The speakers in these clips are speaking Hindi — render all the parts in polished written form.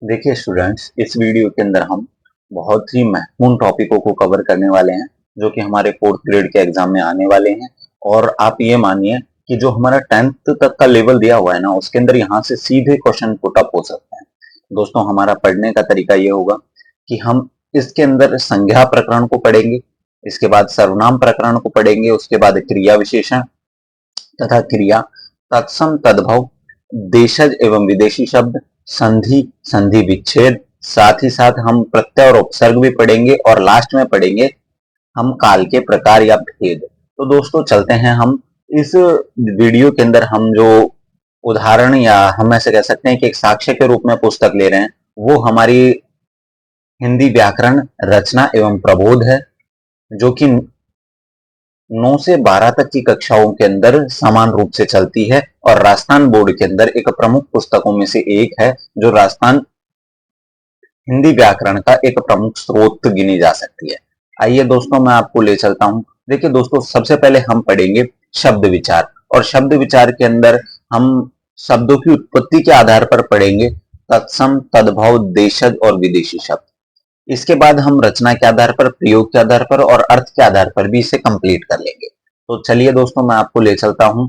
देखिए स्टूडेंट्स, इस वीडियो के अंदर हम बहुत ही महत्वपूर्ण टॉपिकों को कवर करने वाले हैं जो कि हमारे फोर्थ ग्रेड के एग्जाम में आने वाले हैं। और आप ये मानिए कि जो हमारा 10th तक का लेवल दिया हुआ है ना, उसके अंदर यहाँ से सीधे क्वेश्चन पुट अप हो सकते हैं। दोस्तों, हमारा पढ़ने का तरीका ये होगा कि हम इसके अंदर संज्ञा प्रकरण को पढ़ेंगे, इसके बाद सर्वनाम प्रकरण को पढ़ेंगे, उसके बाद क्रिया विशेषण तथा क्रिया, तत्सम तद्भव, देशज एवं विदेशी शब्द, संधि, संधि विच्छेद, साथ ही साथ हम प्रत्यय और उपसर्ग भी पढ़ेंगे और लास्ट में पढ़ेंगे हम काल के प्रकार या भेद। तो दोस्तों चलते हैं, हम इस वीडियो के अंदर हम जो उदाहरण या हम ऐसे कह सकते हैं कि एक साक्ष्य के रूप में पुस्तक ले रहे हैं, वो हमारी हिंदी व्याकरण रचना एवं प्रबोध है, जो कि 9 से 12 तक की कक्षाओं के अंदर समान रूप से चलती है और राजस्थान बोर्ड के अंदर एक प्रमुख पुस्तकों में से एक है, जो राजस्थान हिंदी व्याकरण का एक प्रमुख स्रोत गिनी जा सकती है। आइए दोस्तों, मैं आपको ले चलता हूं। देखिए दोस्तों, सबसे पहले हम पढ़ेंगे शब्द विचार, और शब्द विचार के अंदर हम शब्दों की उत्पत्ति के आधार पर पढ़ेंगे तत्सम, तद्भव, देशज और विदेशी शब्द। इसके बाद हम रचना के आधार पर, प्रयोग के आधार पर और अर्थ के आधार पर भी इसे कंप्लीट कर लेंगे। तो चलिए दोस्तों, मैं आपको ले चलता हूं।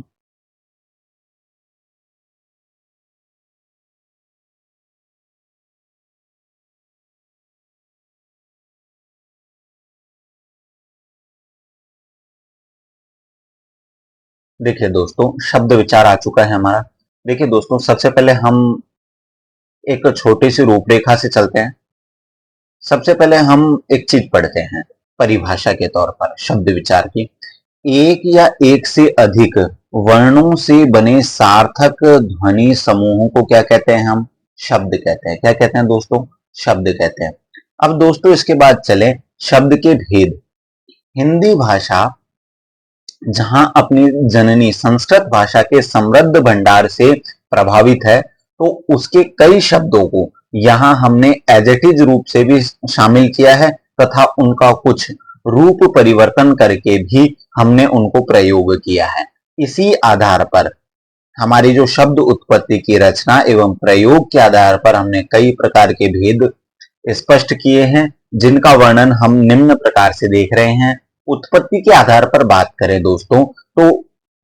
देखिए दोस्तों, शब्द विचार आ चुका है हमारा। देखिए दोस्तों, सबसे पहले हम एक छोटी सी रूपरेखा से चलते हैं। सबसे पहले हम एक चीज पढ़ते हैं परिभाषा के तौर पर शब्द विचार की। एक या एक से अधिक वर्णों से बने सार्थक ध्वनि समूहों को क्या कहते हैं? हम शब्द कहते हैं। क्या कहते हैं दोस्तों? शब्द कहते हैं। अब दोस्तों, इसके बाद चले शब्द के भेद। हिंदी भाषा जहां अपनी जननी संस्कृत भाषा के समृद्ध भंडार से प्रभावित है, तो उसके कई शब्दों को यहां हमने एज इट इज रूप से भी शामिल किया है तथा उनका कुछ रूप परिवर्तन करके भी हमने उनको प्रयोग किया है। इसी आधार पर हमारी जो शब्द उत्पत्ति की रचना एवं प्रयोग के आधार पर हमने कई प्रकार के भेद स्पष्ट किए हैं, जिनका वर्णन हम निम्न प्रकार से देख रहे हैं। उत्पत्ति के आधार पर बात करें दोस्तों, तो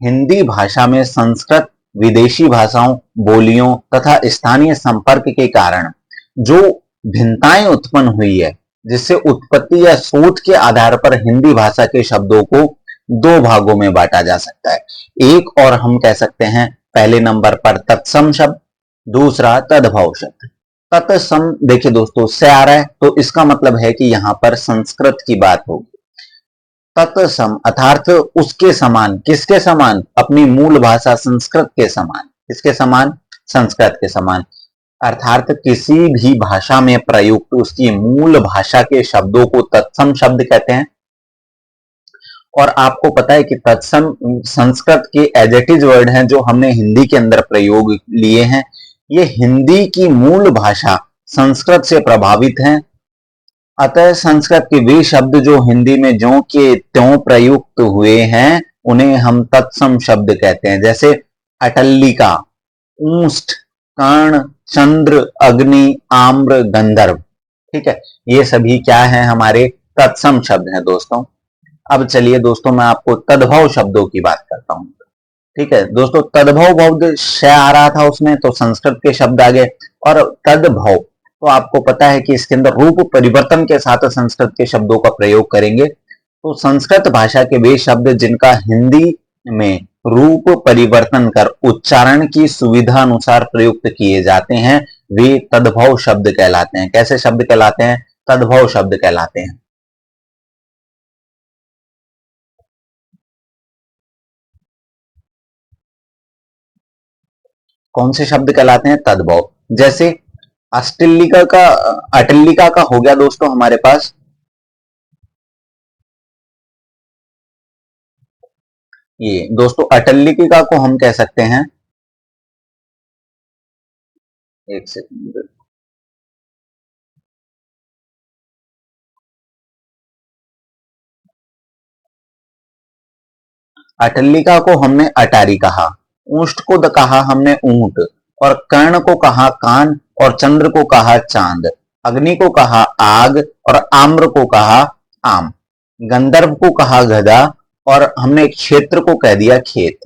हिंदी भाषा में संस्कृत, विदेशी भाषाओं, बोलियों तथा स्थानीय संपर्क के कारण जो भिन्नताएं उत्पन्न हुई है, जिससे उत्पत्ति या सोच के आधार पर हिंदी भाषा के शब्दों को दो भागों में बांटा जा सकता है। एक और हम कह सकते हैं पहले नंबर पर तत्सम शब्द, दूसरा तद्भव शब्द। तत्सम, देखिए दोस्तों, से आ रहा है तो इसका मतलब है कि यहां पर संस्कृत की बात होगी। तत्सम अर्थात उसके समान। किसके समान? अपनी मूल भाषा संस्कृत के समान। किसके समान? संस्कृत के समान। अर्थात किसी भी भाषा में प्रयुक्त उसकी मूल भाषा के शब्दों को तत्सम शब्द कहते हैं। और आपको पता है कि तत्सम संस्कृत के एज इट इज वर्ड हैं जो हमने हिंदी के अंदर प्रयोग लिए हैं। ये हिंदी की मूल भाषा संस्कृत से प्रभावित हैं। अतः संस्कृत के वे शब्द जो हिंदी में ज्यों के त्यों प्रयुक्त हुए हैं, उन्हें हम तत्सम शब्द कहते हैं। जैसे अटल्लिका, ऊष्ट, कर्ण, चंद्र, अग्नि, आम्र, गंधर्व। ठीक है, ये सभी क्या है? हमारे तत्सम शब्द हैं दोस्तों। अब चलिए दोस्तों, मैं आपको तद्भव शब्दों की बात करता हूं। ठीक है दोस्तों, तद्भव शब्द श आ रहा था उसमें, तो संस्कृत के शब्द आ गए। और तद्भव, तो आपको पता है कि इसके अंदर रूप परिवर्तन के साथ संस्कृत के शब्दों का प्रयोग करेंगे। तो संस्कृत भाषा के वे शब्द जिनका हिंदी में रूप परिवर्तन कर उच्चारण की सुविधा अनुसार प्रयुक्त किए जाते हैं, वे तद्भव शब्द कहलाते हैं। कैसे शब्द कहलाते हैं? तद्भव शब्द कहलाते हैं। कौन से शब्द कहलाते हैं? तद्भव। जैसे अष्टलिका का, अटलिका का हो गया दोस्तों हमारे पास। ये दोस्तों अटलिका को हम कह सकते हैं, एक सेकंड, अटलिका को हमने अटारी कहा, ऊष्ट को कहा हमने ऊंट, और कर्ण को कहा कान, और चंद्र को कहा चांद, अग्नि को कहा आग और आम्र को कहा आम, गंधर्व को कहा गधा और हमने क्षेत्र को कह दिया खेत।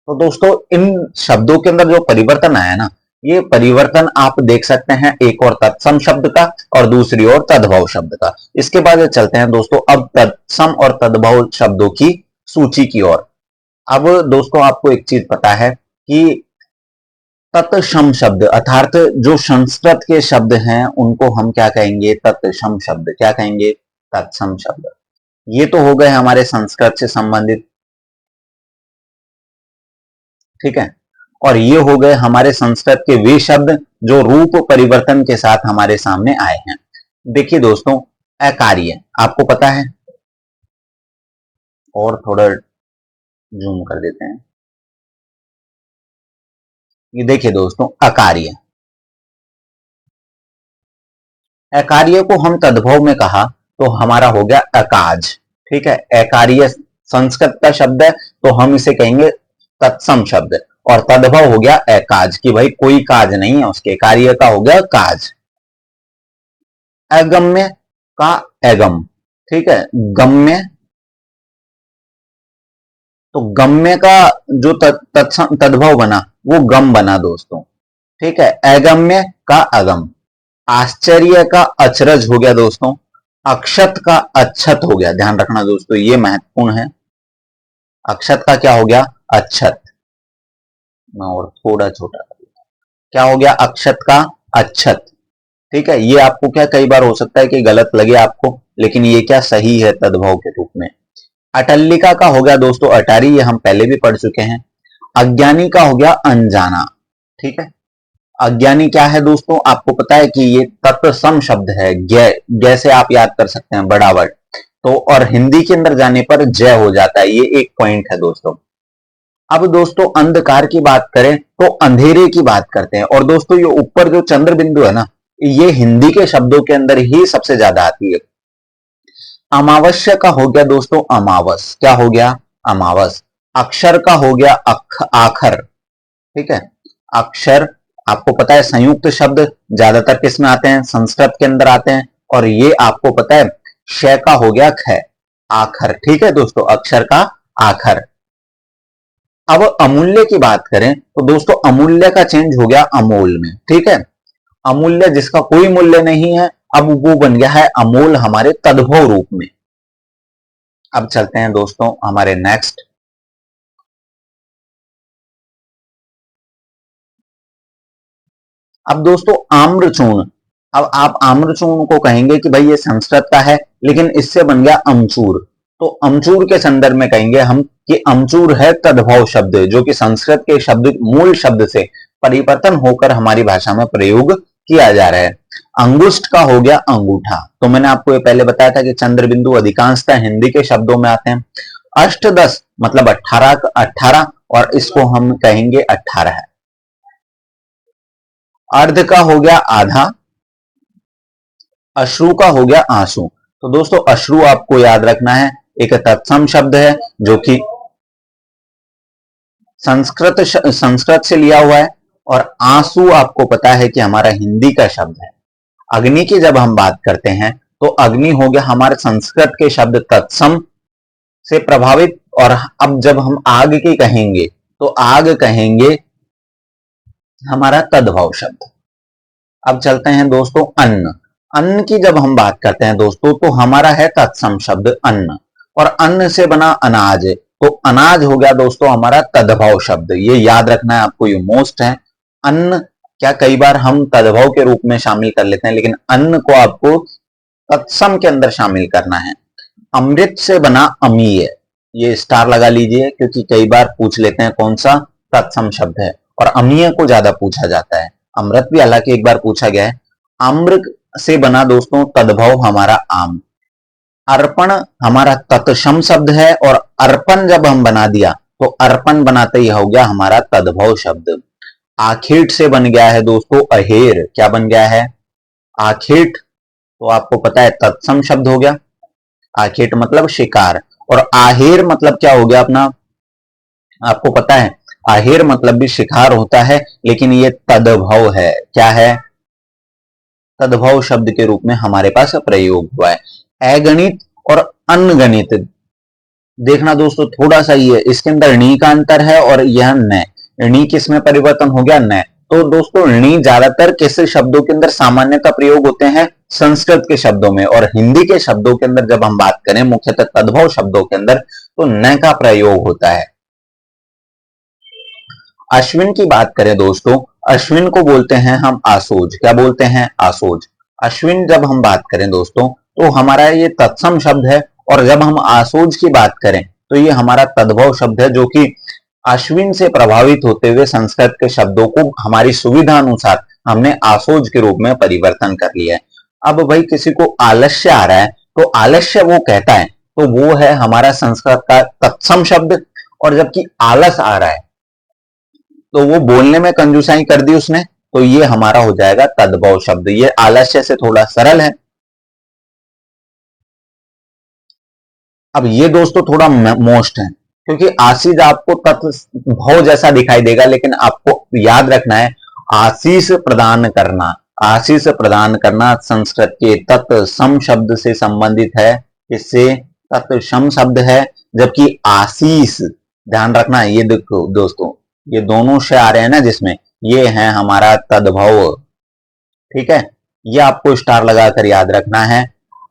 तो दोस्तों इन शब्दों के अंदर जो परिवर्तन आया ना, ये परिवर्तन आप देख सकते हैं एक और तत्सम शब्द का और दूसरी ओर तद्भव शब्द का। इसके बाद चलते हैं दोस्तों अब तत्सम और तद्भव शब्दों की सूची की ओर। अब दोस्तों आपको एक चीज पता है कि तत्सम शब्द अर्थात जो संस्कृत के शब्द हैं उनको हम क्या कहेंगे, तत्सम शब्द। क्या कहेंगे, तत्सम शब्द। ये तो हो गए हमारे संस्कृत से संबंधित, ठीक है। और ये हो गए हमारे संस्कृत के वे शब्द जो रूप परिवर्तन के साथ हमारे सामने आए हैं। देखिए दोस्तों, अकार्य आपको पता है, और थोड़ा जूम कर देते हैं। ये देखिए दोस्तों, अकार्य, अकार्य को हम तद्भव में कहा तो हमारा हो गया अकाज, ठीक है। अकार्य संस्कृत का शब्द है तो हम इसे कहेंगे तत्सम शब्द, और तद्भव हो गया अकाज कि भाई कोई काज नहीं है उसके, कार्य का हो गया काज। अगम्य का अगम, ठीक है। गम्य, तो गम्य का जो तद्भव बना वो गम बना दोस्तों, ठीक है। अगम्य का अगम, आश्चर्य का अचरज हो गया दोस्तों, अक्षत का अच्छत हो गया। ध्यान रखना दोस्तों, ये महत्वपूर्ण है। अक्षत का क्या हो गया, अच्छत। मैं और थोड़ा छोटा कर देता हूं। क्या हो गया, अक्षत का अच्छत, ठीक है। ये आपको क्या कई बार हो सकता है कि गलत लगे आपको, लेकिन ये क्या सही है तद्भव के रूप में। अटल्लिका का हो गया दोस्तों अटारी, ये हम पहले भी पढ़ चुके हैं। अज्ञानी का हो गया अनजाना, ठीक है। अज्ञानी क्या है दोस्तों, आपको पता है कि ये तत्सम शब्द है। गे से आप याद कर सकते हैं, बड़ा वर्ड तो, और हिंदी के अंदर जाने पर जय हो जाता है। ये एक पॉइंट है दोस्तों। अब दोस्तों अंधकार की बात करें तो अंधेरे की बात करते हैं। और दोस्तों ये ऊपर जो चंद्र बिंदु है ना, ये हिंदी के शब्दों के अंदर ही सबसे ज्यादा आती है। अमावस्या का हो गया दोस्तों अमावस, क्या हो गया, अमावस। अक्षर का हो गया आखर, ठीक है। अक्षर आपको पता है संयुक्त शब्द ज्यादातर किस में आते हैं, संस्कृत के अंदर आते हैं। और ये आपको पता है क्षय का हो गया ख, आखर, ठीक है दोस्तों, अक्षर का आखर। अब अमूल्य की बात करें तो दोस्तों अमूल्य का चेंज हो गया अमोल में, ठीक है। अमूल्य जिसका कोई मूल्य नहीं है, अब वो बन गया है अमोल हमारे तद्भव रूप में। अब चलते हैं दोस्तों हमारे नेक्स्ट। अब दोस्तों आम्रचूर्ण, अब आप आम्रचूर्ण को कहेंगे कि भाई ये संस्कृत का है, लेकिन इससे बन गया अमचूर। तो अमचूर के संदर्भ में कहेंगे हम कि अमचूर है तद्भव शब्द, जो कि संस्कृत के शब्द मूल शब्द से परिवर्तन होकर हमारी भाषा में प्रयोग किया जा रहा है। अंगुष्ठ का हो गया अंगूठा। तो मैंने आपको ये पहले बताया था कि चंद्र बिंदु अधिकांशतः हिंदी के शब्दों में आते हैं। अष्टदश मतलब 18 18, और इसको हम कहेंगे 18 है। अर्ध का हो गया आधा, अश्रु का हो गया आंसू। तो दोस्तों अश्रु आपको याद रखना है, एक तत्सम शब्द है जो कि संस्कृत से लिया हुआ है। और आंसू आपको पता है कि हमारा हिंदी का शब्द है। अग्नि की जब हम बात करते हैं तो अग्नि हो गया हमारे संस्कृत के शब्द तत्सम से प्रभावित। और अब जब हम आग की कहेंगे तो आग कहेंगे हमारा तद्भव शब्द। अब चलते हैं दोस्तों अन्न। अन्न की जब हम बात करते हैं दोस्तों तो हमारा है तत्सम शब्द अन्न, और अन्न से बना अनाज, तो अनाज हो गया दोस्तों हमारा तद्भव शब्द। ये याद रखना है आपको, ये मोस्ट है। अन्न क्या कई बार हम तद्भव के रूप में शामिल कर लेते हैं, लेकिन अन्न को आपको तत्सम के अंदर शामिल करना है। अमृत से बना अमीय, ये स्टार लगा लीजिए क्योंकि कई बार पूछ लेते हैं कौन सा तत्सम शब्द है, और अमीय को ज्यादा पूछा जाता है। अमृत भी हालांकि एक बार पूछा गया है। आम्र से बना दोस्तों तद्भव हमारा आम। अर्पण हमारा तत्सम शब्द है, और अर्पण जब हम बना दिया तो अर्पण बनाते ही हो गया हमारा तद्भव शब्द। आखेट से बन गया है दोस्तों अहेर, क्या बन गया है, आखेट। तो आपको पता है तत्सम शब्द हो गया। आखेट मतलब शिकार, और आहेर मतलब क्या हो गया अपना, आपको पता है आहेर मतलब भी शिकार होता है, लेकिन ये तद्भव है। क्या है, तद्भव शब्द के रूप में हमारे पास प्रयोग हुआ है। अगणित और अनगणित, देखना दोस्तों थोड़ा सा ये इसके अंदर णी का अंतर है और यह न, णी किस में परिवर्तन हो गया, न। तो दोस्तों णी ज्यादातर किस शब्दों के अंदर सामान्यतः प्रयोग होते हैं, संस्कृत के शब्दों में, और हिंदी के शब्दों के अंदर जब हम बात करें मुख्यतः तद्भव शब्दों के अंदर तो न का प्रयोग होता है। अश्विन की बात करें दोस्तों, अश्विन को बोलते हैं हम आसोज, क्या बोलते हैं, आसोज। अश्विन जब हम बात करें दोस्तों तो हमारा ये तत्सम शब्द है, और जब हम आसोज की बात करें तो ये हमारा तद्भव शब्द है, जो कि अश्विन से प्रभावित होते हुए संस्कृत के शब्दों को हमारी सुविधा अनुसार हमने आसोज के रूप में परिवर्तन कर लिया है। अब भाई किसी को आलस्य आ रहा है तो आलस्य वो कहता है तो वो है हमारा संस्कृत का तत्सम शब्द, और जबकि आलस आ रहा है तो वो बोलने में कंजूसाई कर दी उसने, तो ये हमारा हो जाएगा तद्भव शब्द। ये आलस्य से थोड़ा सरल है। अब ये दोस्तों थोड़ा मोस्ट है, क्योंकि आशीष आपको तत्भव जैसा दिखाई देगा, लेकिन आपको याद रखना है आशीष प्रदान करना, आशीष प्रदान करना संस्कृत के तत्सम शब्द से संबंधित है। इससे तत्सम शब्द है, जबकि आशीष, ध्यान रखना ये देखो दोस्तों ये दोनों से आ रहे हैं ना जिसमें, ये है हमारा तद्भव, ठीक है। ये आपको स्टार लगाकर याद रखना है।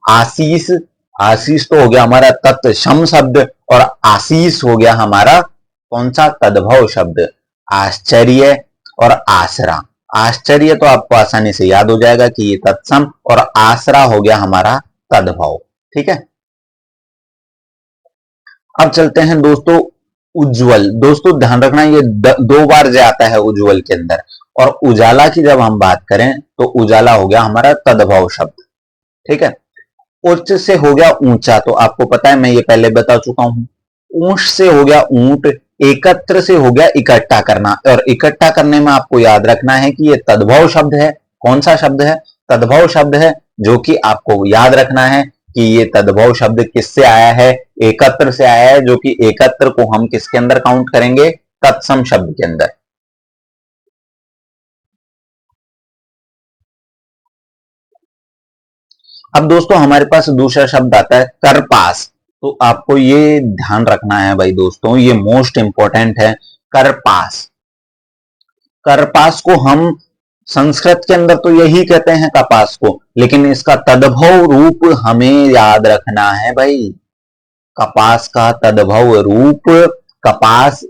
आशीष, आशीष तो हो गया हमारा तत्सम शब्द, और आशीष हो गया हमारा कौन सा, तद्भव शब्द। आश्चर्य और आसरा, आश्चर्य तो आपको आसानी से याद हो जाएगा कि ये तत्सम, और आसरा हो गया हमारा तद्भव, ठीक है। अब चलते हैं दोस्तों उज्जवल। दोस्तों ध्यान रखना ये दो बार जो आता है उज्जवल के अंदर, और उजाला की जब हम बात करें तो उजाला हो गया हमारा तद्भव शब्द, ठीक है। उच्च से हो गया ऊंचा, तो आपको पता है मैं ये पहले बता चुका हूं। ऊंट से हो गया ऊंट, एकत्र से हो गया इकट्ठा करना, और इकट्ठा करने में आपको याद रखना है कि ये तद्भव शब्द है। कौन सा शब्द है, तद्भव शब्द है, जो कि आपको याद रखना है कि ये तद्भव शब्द किससे आया है, एकत्र से आया है, जो कि एकत्र को हम किसके अंदर काउंट करेंगे, तत्सम शब्द के अंदर। अब दोस्तों हमारे पास दूसरा शब्द आता है करपास, तो आपको ये ध्यान रखना है भाई दोस्तों, ये मोस्ट इंपॉर्टेंट है। करपास, करपास को हम संस्कृत के अंदर तो यही कहते हैं कपास को, लेकिन इसका तद्भव रूप हमें याद रखना है भाई। कपास का तद्भव रूप, कपास,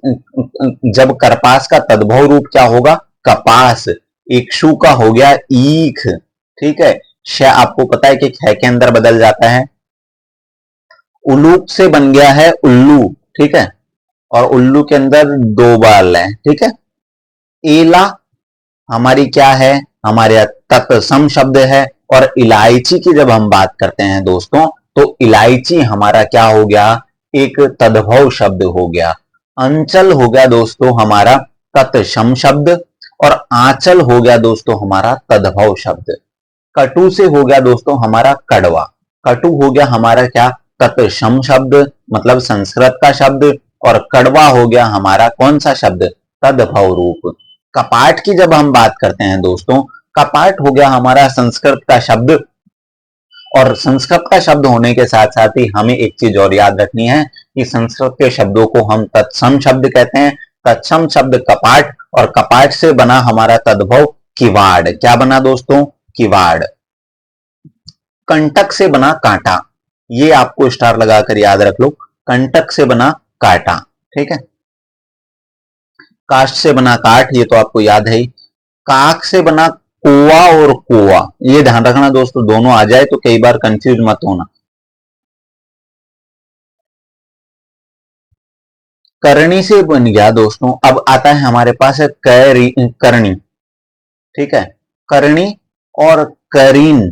जब करपास का तद्भव रूप क्या होगा, कपास। इक्षु का हो गया ईख, ठीक है। श आपको पता है कि ख के अंदर बदल जाता है। उल्लूक से बन गया है उल्लू, ठीक है, और उल्लू के अंदर दो बाल है, ठीक है। एला हमारी क्या है, हमारे तत्सम शब्द है। और इलायची की जब हम बात करते हैं दोस्तों तो इलायची हमारा क्या हो गया, एक तद्भव शब्द हो गया। अंचल हो गया दोस्तों हमारा तत्सम शब्द, और आंचल हो गया दोस्तों हमारा तद्भव शब्द। कटु से हो गया दोस्तों हमारा कड़वा, कटु हो गया हमारा क्या, तत्सम शब्द, मतलब संस्कृत का शब्द, और कड़वा हो गया हमारा कौन सा शब्द, तद्भव रूप। कपाट की जब हम बात करते हैं दोस्तों, कपाट हो गया हमारा संस्कृत का शब्द, और संस्कृत का शब्द होने के साथ साथ ही हमें एक चीज और याद रखनी है कि संस्कृत के शब्दों को हम तत्सम शब्द कहते हैं। तत्सम शब्द कपाट, और कपाट से बना हमारा तद्भव किवाड़, क्या बना दोस्तों, किवाड़। कंटक से बना कांटा, ये आपको स्टार लगाकर याद रख लो, कंटक से बना कांटा, ठीक है। काष्ठ से बना काठ, ये तो आपको याद है ही। काक से बना कोवा और कोवा, ये ध्यान रखना दोस्तों, दोनों आ जाए तो कई बार कंफ्यूज मत होना। करणी से बन गया दोस्तों, अब आता है हमारे पास है करणी, ठीक है। करणी और करीन,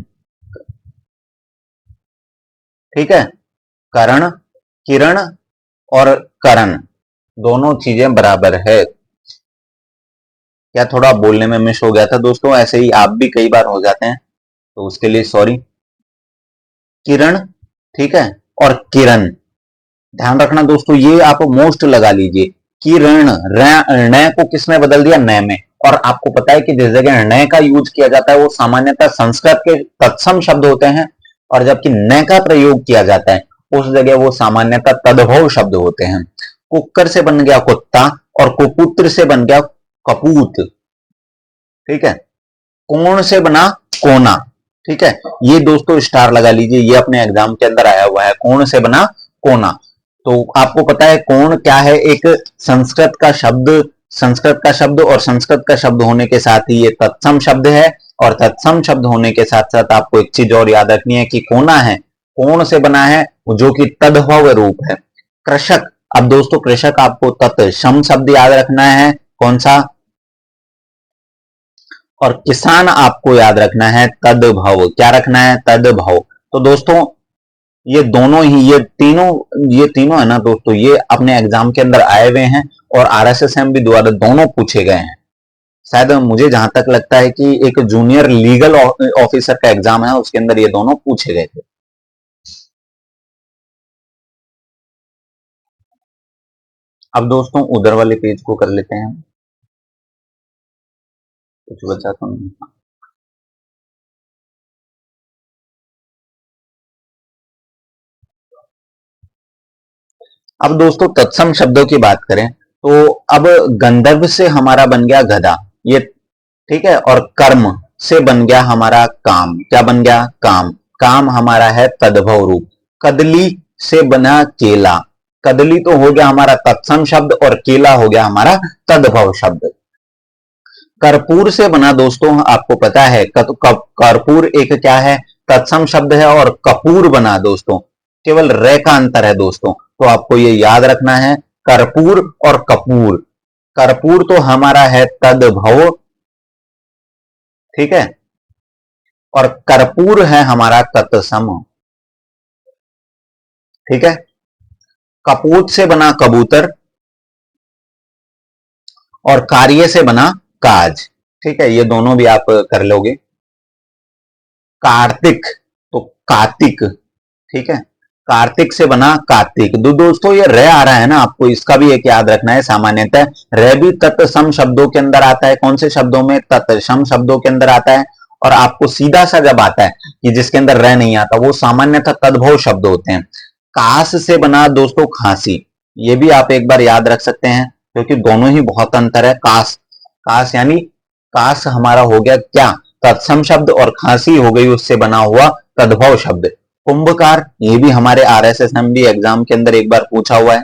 ठीक है। करण, किरण और करण, दोनों चीजें बराबर है। क्या थोड़ा बोलने में मिस हो गया था दोस्तों, ऐसे ही आप भी कई बार हो जाते हैं, तो उसके लिए सॉरी। किरण, ठीक है, और किरण, ध्यान रखना दोस्तों, ये आप मोस्ट लगा लीजिए। किरण, न को किसने बदल दिया, न में, और आपको पता है कि जिस जगह ण का यूज किया जाता है वो सामान्यतः संस्कृत के तत्सम शब्द होते हैं, और जबकि न का प्रयोग किया जाता है उस जगह वो सामान्यतः तद्भव शब्द होते हैं। कुक्कर से बन गया कुत्ता, और कुपुत्र से बन गया कपूत। ठीक है, कोण से बना कोना। ठीक है, ये दोस्तों स्टार लगा लीजिए, ये अपने एग्जाम के अंदर आया हुआ है, कोण से बना कोना। तो आपको पता है कोण क्या है, एक संस्कृत का शब्द, संस्कृत का शब्द, और संस्कृत का शब्द होने के साथ ही ये तत्सम शब्द है, और तत्सम शब्द होने के साथ साथ आपको एक चीज और याद रखनी है कि कोना है, कोण से बना है, जो कि तद्भव रूप है। कृषक, अब दोस्तों कृषक आपको तत्सम शब्द याद रखना है, कौन सा, और किसान आपको याद रखना है तद्भव। क्या रखना है, तद्भव। तो दोस्तों ये दोनों ही, ये तीनों है ना दोस्तों, ये अपने एग्जाम के अंदर आए हुए हैं, और आरएसएसएम भी द्वारा दोनों पूछे गए हैं। शायद मुझे जहां तक लगता है कि एक जूनियर लीगल ऑफिसर का एग्जाम है, उसके अंदर ये दोनों पूछे गए थे। अब दोस्तों उधर वाले पेज को कर लेते हैं, कुछ बचा तो नहीं। अब दोस्तों तत्सम शब्दों की बात करें तो अब गंधर्व से हमारा बन गया गधा, ये ठीक है, और कर्म से बन गया हमारा काम। क्या बन गया, काम। काम हमारा है तद्भव रूप। कदली से बना केला, कदली तो हो गया हमारा तत्सम शब्द, और केला हो गया हमारा तद्भव शब्द। कर्पूर से बना दोस्तों आपको पता है, कर्पूर एक क्या है, तत्सम शब्द है, और कपूर बना दोस्तों, केवल रे का अंतर है दोस्तों, तो आपको ये याद रखना है, कर्पूर और कपूर। कर्पूर तो हमारा है तद्भव, ठीक है, और कर्पूर है हमारा तत्सम। ठीक है, कपूत से बना कबूतर, और कार्य से बना काज। ठीक है, ये दोनों भी आप कर लोगे। कार्तिक तो कार्तिक, ठीक है, कार्तिक से बना कार्तिक। दोस्तों ये रे आ रहा है ना, आपको इसका भी एक याद रखना है, सामान्यतः रे भी तत्सम शब्दों के अंदर आता है। कौन से शब्दों में, तत्सम शब्दों के अंदर आता है। और आपको सीधा सा जब आता है कि जिसके अंदर रे नहीं आता, वो सामान्यतः तद्भव शब्द होते हैं। कास से बना दोस्तों खांसी, ये भी आप एक बार याद रख सकते हैं, क्योंकि दोनों ही बहुत अंतर है। कास, कास यानी कास हमारा हो गया क्या, तत्सम शब्द, और खांसी हो गई उससे बना हुआ तद्भव शब्द। कुंभकार, ये भी हमारे आरएसएसएमबी एग्जाम के अंदर एक बार पूछा हुआ है।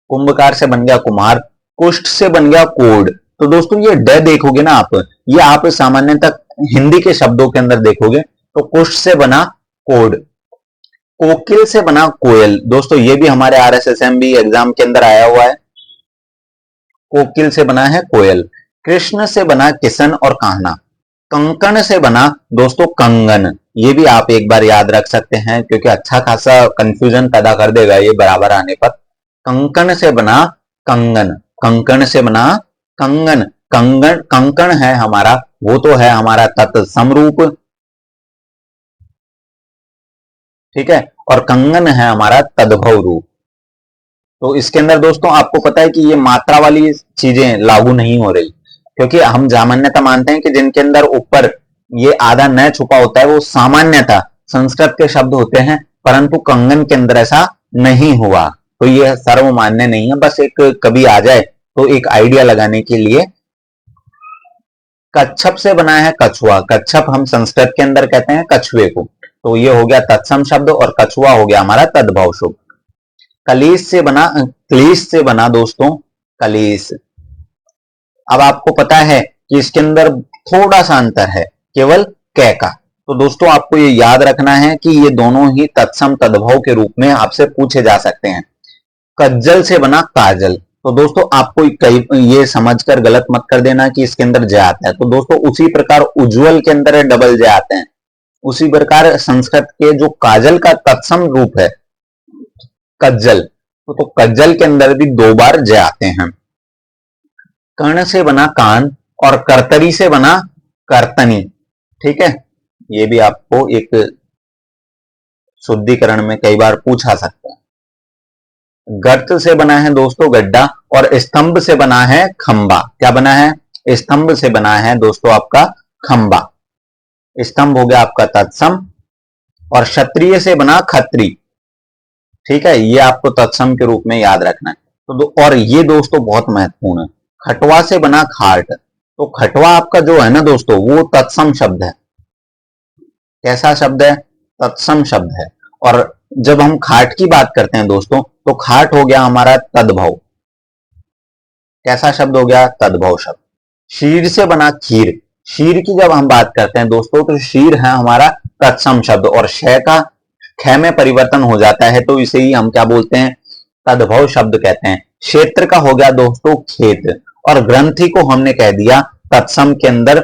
कुंभकार से बन गया कुमार, कुष्ठ से बन गया कोड। तो दोस्तों ये ड देखोगे ना आप, ये आप सामान्यतः हिंदी के शब्दों के अंदर देखोगे, तो कुष्ठ से बना कोड। कोकिल से बना कोयल, दोस्तों ये भी हमारे आरएसएसएमबी एग्जाम के अंदर आया हुआ है। कोकिल से बना है कोयल। कृष्ण से बना किशन और कान्हा। कंकण से बना दोस्तों कंगन, ये भी आप एक बार याद रख सकते हैं, क्योंकि अच्छा खासा कंफ्यूजन पैदा कर देगा ये बराबर आने पर। कंकण से बना कंगन, कंकण से बना कंगन। कंगन, कंकण है हमारा, वो तो है हमारा तत्सम रूप, ठीक है, और कंगन है हमारा तद्भव रूप। तो इसके अंदर दोस्तों आपको पता है कि ये मात्रा वाली चीजें लागू नहीं हो रही, क्योंकि हम सामान्यता मानते हैं कि जिनके अंदर ऊपर ये आधा न छुपा होता है वो सामान्यता संस्कृत के शब्द होते हैं, परंतु कंगन के अंदर ऐसा नहीं हुआ। तो ये सर्वमान्य नहीं है, बस एक कभी आ जाए तो एक आइडिया लगाने के लिए। कच्छप से बना है कछुआ, कच्छप हम संस्कृत के अंदर कहते हैं कछुए को, तो ये हो गया तत्सम शब्द, और कछुआ हो गया हमारा तद्भव शब्द। कलेश से बना, क्लेश से बना दोस्तों कलेश। अब आपको पता है कि इसके अंदर थोड़ा सा अंतर है, केवल कै का। तो दोस्तों आपको ये याद रखना है कि ये दोनों ही तत्सम तद्भव के रूप में आपसे पूछे जा सकते हैं। कज्जल से बना काजल, तो दोस्तों आपको कई ये समझकर गलत मत कर देना कि इसके अंदर जय आता है। तो दोस्तों उसी प्रकार उज्जवल के अंदर डबल जय आते हैं, उसी प्रकार संस्कृत के जो काजल का तत्सम रूप है कज्जल, तो कज्जल के अंदर भी दो बार जय आते हैं। कर्ण से बना कान, और कर्तरी से बना कर्तनी। ठीक है, ये भी आपको एक शुद्धिकरण में कई बार पूछा सकता है। गर्त से बना है दोस्तों गड्ढा, और स्तंभ से बना है खंबा। क्या बना है? स्तंभ से बना है दोस्तों आपका खंबा। स्तंभ हो गया आपका तत्सम, और क्षत्रिय से बना खत्री। ठीक है, ये आपको तत्सम के रूप में याद रखना है। तो और ये दोस्तों बहुत महत्वपूर्ण है, खटवा से बना खाट। तो खटवा आपका जो है ना दोस्तों, वो तत्सम शब्द है। कैसा शब्द है? तत्सम शब्द है। और जब हम खाट की बात करते हैं दोस्तों, तो खाट हो गया हमारा तद्भव। कैसा शब्द हो गया? तद्भव शब्द। क्षीर से बना खीर। क्षीर की जब हम बात करते हैं दोस्तों, तो क्षीर है हमारा तत्सम शब्द, और क्षय का ख में परिवर्तन हो जाता है, तो इसे ही हम क्या बोलते हैं? तद्भव शब्द कहते हैं। क्षेत्र का हो गया दोस्तों खेत, और ग्रंथि को हमने कह दिया तत्सम के अंदर,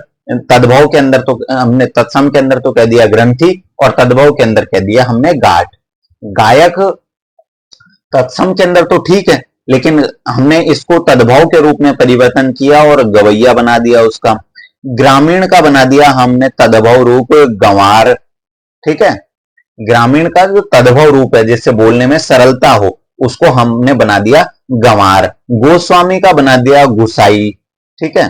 तद्भव के अंदर तो हमने तत्सम के अंदर तो कह दिया ग्रंथि, और तद्भव के अंदर कह दिया हमने गाठ। गायक तत्सम के अंदर तो ठीक है, लेकिन हमने इसको तद्भव के रूप में परिवर्तन किया और गवैया बना दिया उसका। ग्रामीण का बना दिया हमने तद्भव रूप गंवार। ठीक है, ग्रामीण का जो तद्भव रूप है जिससे बोलने में सरलता हो, उसको हमने बना दिया गंवार। गोस्वामी का बना दिया गुसाई। ठीक है,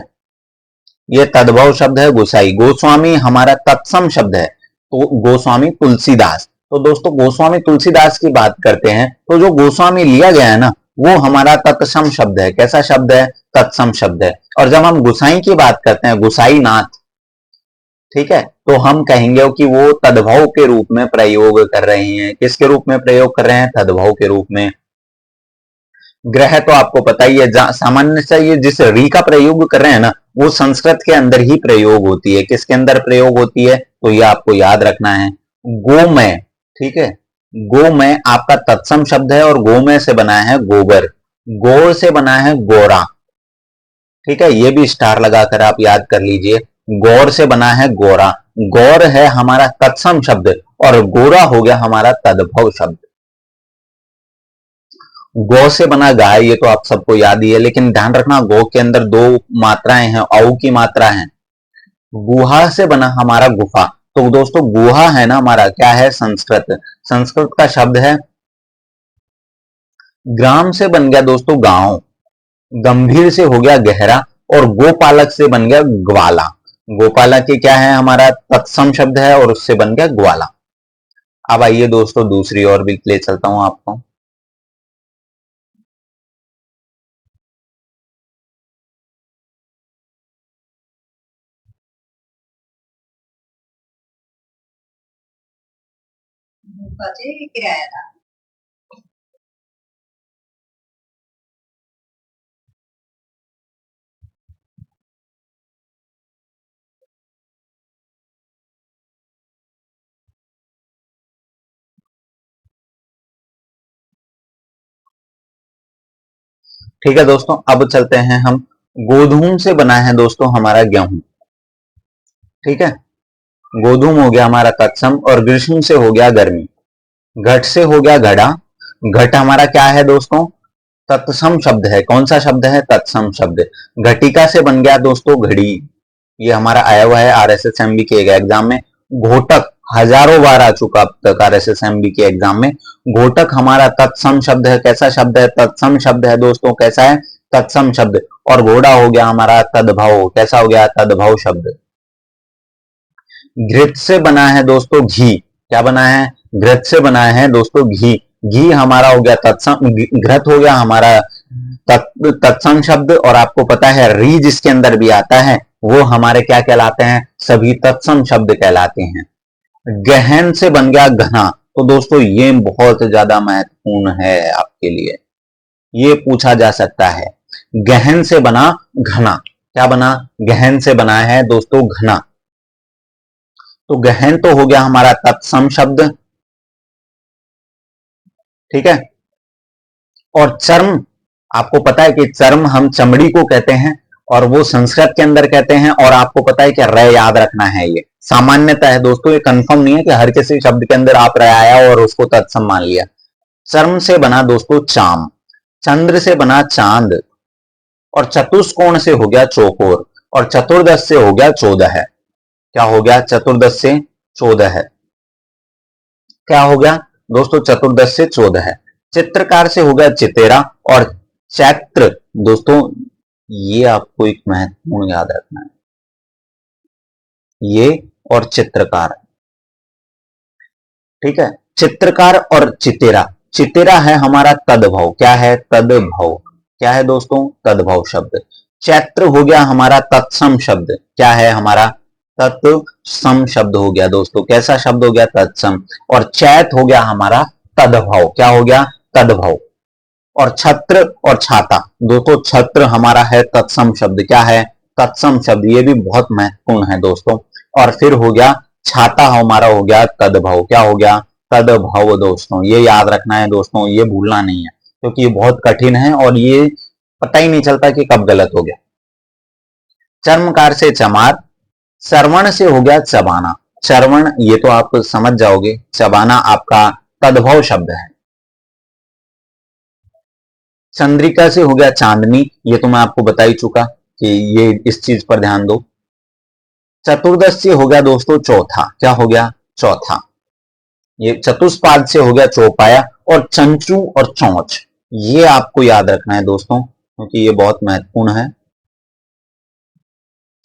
ये तद्भव शब्द है गोसाई। गोस्वामी हमारा तत्सम शब्द है, तो गोस्वामी तुलसीदास। तो दोस्तों गोस्वामी तुलसीदास की बात करते हैं, तो जो गोस्वामी लिया गया है ना, वो हमारा तत्सम शब्द है। कैसा शब्द है? तत्सम शब्द है। और जब हम गुसाई की बात करते हैं, गुसाई नाथ, ठीक है, तो हम कहेंगे कि वो तद्भव के रूप में प्रयोग कर रहे हैं। किसके रूप में प्रयोग कर रहे हैं? तद्भव के रूप में। ग्रह तो आपको पता ही है, सामान्य से ये जिस री का प्रयोग कर रहे हैं ना, वो संस्कृत के अंदर ही प्रयोग होती है। किसके अंदर प्रयोग होती है? तो ये आपको याद रखना है। गोमय, ठीक है, गोमय आपका तत्सम शब्द है, और गोमय से बना है गोबर। गौर से बना है गोरा। ठीक है, ये भी स्टार लगाकर आप याद कर लीजिए। गौर से बना है गोरा। गौर है हमारा तत्सम शब्द, और गोरा हो गया हमारा तद्भव शब्द। गौ से बना गाय, ये तो आप सबको याद ही है, लेकिन ध्यान रखना गौ के अंदर दो मात्राएं हैं, औ की मात्रा है। गुहा से बना हमारा गुफा। तो दोस्तों गुहा है ना हमारा, क्या है? संस्कृत। संस्कृत का शब्द है। ग्राम से बन गया दोस्तों गांव। गंभीर से हो गया गहरा, और गोपालक से बन गया ग्वाला। गोपालक के क्या है? हमारा तत्सम शब्द है, और उससे बन गया ग्वाला। अब आइए दोस्तों दूसरी और भी ले चलता हूं आपको। किराया था। ठीक है दोस्तों, अब चलते हैं हम। गोधूम से बना है दोस्तों हमारा गेहूं। ठीक है, गोधूम हो गया हमारा तत्सम, और ग्रीष्म से हो गया गर्मी। घट से हो गया घड़ा। घट हमारा क्या है दोस्तों? तत्सम शब्द है। कौन सा शब्द है? तत्सम शब्द। घटिका से बन गया दोस्तों घड़ी। ये हमारा आया हुआ है RSSMB के एग्जाम में। घोटक हजारों बार आ चुका अब तक RSSMB के एग्जाम में। घोटक हमारा तत्सम शब्द है। कैसा शब्द है? तत्सम शब्द है दोस्तों। कैसा है? तत्सम शब्द। और घोड़ा हो गया हमारा तद्भव। कैसा हो गया? तद्भव शब्द। घृत से बना है दोस्तों घी। क्या बना है? घृत से बना है दोस्तों घी। घी हमारा हो गया तत्सम। घृत हो गया हमारा तत्सम शब्द, और आपको पता है री जिसके अंदर भी आता है वो हमारे क्या कहलाते हैं? सभी तत्सम शब्द कहलाते हैं। गहन से बन गया घना। तो दोस्तों ये बहुत ज्यादा महत्वपूर्ण है आपके लिए, ये पूछा जा सकता है। गहन से बना घना। क्या बना? गहन से बना है दोस्तों घना। तो गहन तो हो गया हमारा तत्सम शब्द। ठीक है, और चर्म, आपको पता है कि चर्म हम चमड़ी को कहते हैं, और वो संस्कृत के अंदर कहते हैं। और आपको पता है कि र याद रखना है, ये सामान्यता है दोस्तों, ये कंफर्म नहीं है कि हर किसी शब्द के अंदर आप र आया और उसको तत्सम मान लिया। चर्म से बना दोस्तों चाम। चंद्र से बना चांद, और चतुष्कोण से हो गया चौकोर, और चतुर्दश से हो गया 14। क्या हो गया? चतुर्दश से 14। क्या हो गया दोस्तों? चतुर्दश से 14। चित्रकार से हो गया चितेरा, और चैत्र दोस्तों ये आपको एक महत्वपूर्ण याद रखना है, ये और चित्रकार, ठीक है। चित्रकार और चितेरा, चितेरा है हमारा तद्भव, क्या है तद्भव, क्या है दोस्तों तद्भव शब्द। चैत्र हो गया हमारा तत्सम शब्द, क्या है हमारा तत्सम शब्द हो गया दोस्तों, कैसा शब्द हो गया तत्सम। और चैत हो गया हमारा तद्भव, क्या हो गया तद्भव। और छत्र और छाता दोस्तों, छत्र हमारा है तत्सम शब्द, क्या है तत्सम शब्द, ये भी बहुत महत्वपूर्ण है दोस्तों। और फिर हो गया छाता हमारा हो गया तद्भव, क्या हो गया तद्भव दोस्तों, ये याद रखना है दोस्तों, ये भूलना नहीं है क्योंकि ये बहुत कठिन है और ये पता ही नहीं चलता कि कब गलत हो गया। चर्मकार से चमार, श्रवण से हो गया चबाना, श्रवण ये तो आप समझ जाओगे, चबाना आपका तद्भव शब्द है। चंद्रिका से हो गया चांदनी, ये तो मैं आपको बता ही चुका कि ये इस चीज पर ध्यान दो। चतुर्दश से हो गया दोस्तों चौथा, क्या हो गया चौथा। ये चतुष्पाद से हो गया चौपाया। और चंचू और चौंच ये आपको याद रखना है दोस्तों क्योंकि ये बहुत महत्वपूर्ण है।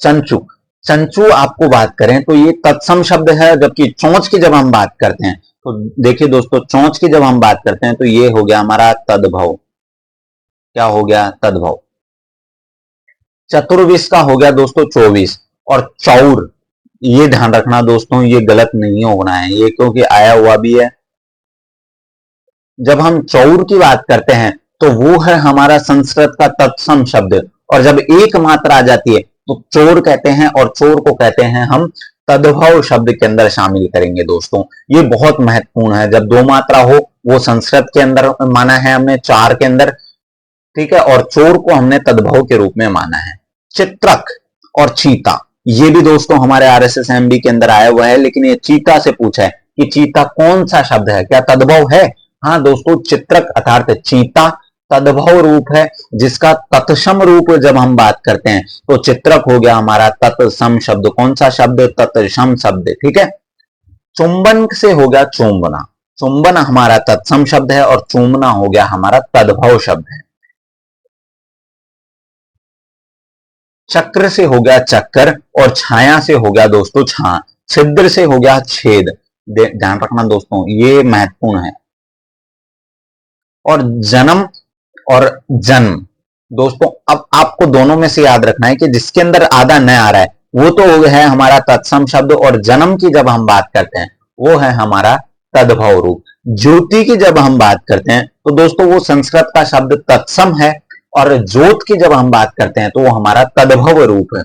चंचू, चंचू आपको बात करें तो ये तत्सम शब्द है, जबकि चौंच की जब हम बात करते हैं तो देखिए दोस्तों, चौंच की जब हम बात करते हैं तो ये हो गया हमारा तद्भव, क्या हो गया तद्भव। चतुर्विश का हो गया दोस्तों 24। और चौर ये ध्यान रखना दोस्तों, ये गलत नहीं होना है, ये क्योंकि आया हुआ भी है। जब हम चौर की बात करते हैं तो वो है हमारा संस्कृत का तत्सम शब्द, और जब एक मात्रा आ जाती है तो चोर कहते हैं, और चोर को कहते हैं हम तद्भव शब्द के अंदर शामिल करेंगे दोस्तों। ये बहुत महत्वपूर्ण है, जब दो मात्रा हो वो संस्कृत के अंदर माना है हमने चार के अंदर, ठीक है, और चोर को हमने तद्भव के रूप में माना है। चित्रक और चीता ये भी दोस्तों हमारे RSSMB के अंदर आया हुआ है, लेकिन ये चीता से पूछा है कि चीता कौन सा शब्द है, क्या तद्भव है। हाँ दोस्तों, चित्रक अर्थात चीता तद्भव रूप है, जिसका तत्सम रूप जब हम बात करते हैं तो चित्रक हो गया हमारा तत्सम शब्द, कौन सा शब्द तत्सम शब्द, ठीक है। चुंबन से हो गया चुंबना, चुंबन हमारा तत्सम शब्द है और चुंबना हो गया हमारा तद्भव शब्द है। चक्र से हो गया चक्कर, और छाया से हो गया दोस्तों छा। छिद्र से हो गया छेद, ध्यान रखना दोस्तों ये महत्वपूर्ण है। और जन्म और जन्म दोस्तों, अब आपको दोनों में से याद रखना है कि जिसके अंदर आधा न आ रहा है वो तो है हमारा तत्सम शब्द, और जन्म की जब हम बात करते हैं वो है हमारा तद्भव रूप। ज्योति की जब हम बात करते हैं तो दोस्तों वो संस्कृत का शब्द तत्सम है, और ज्योत की जब हम बात करते हैं तो वो हमारा तद्भव रूप है।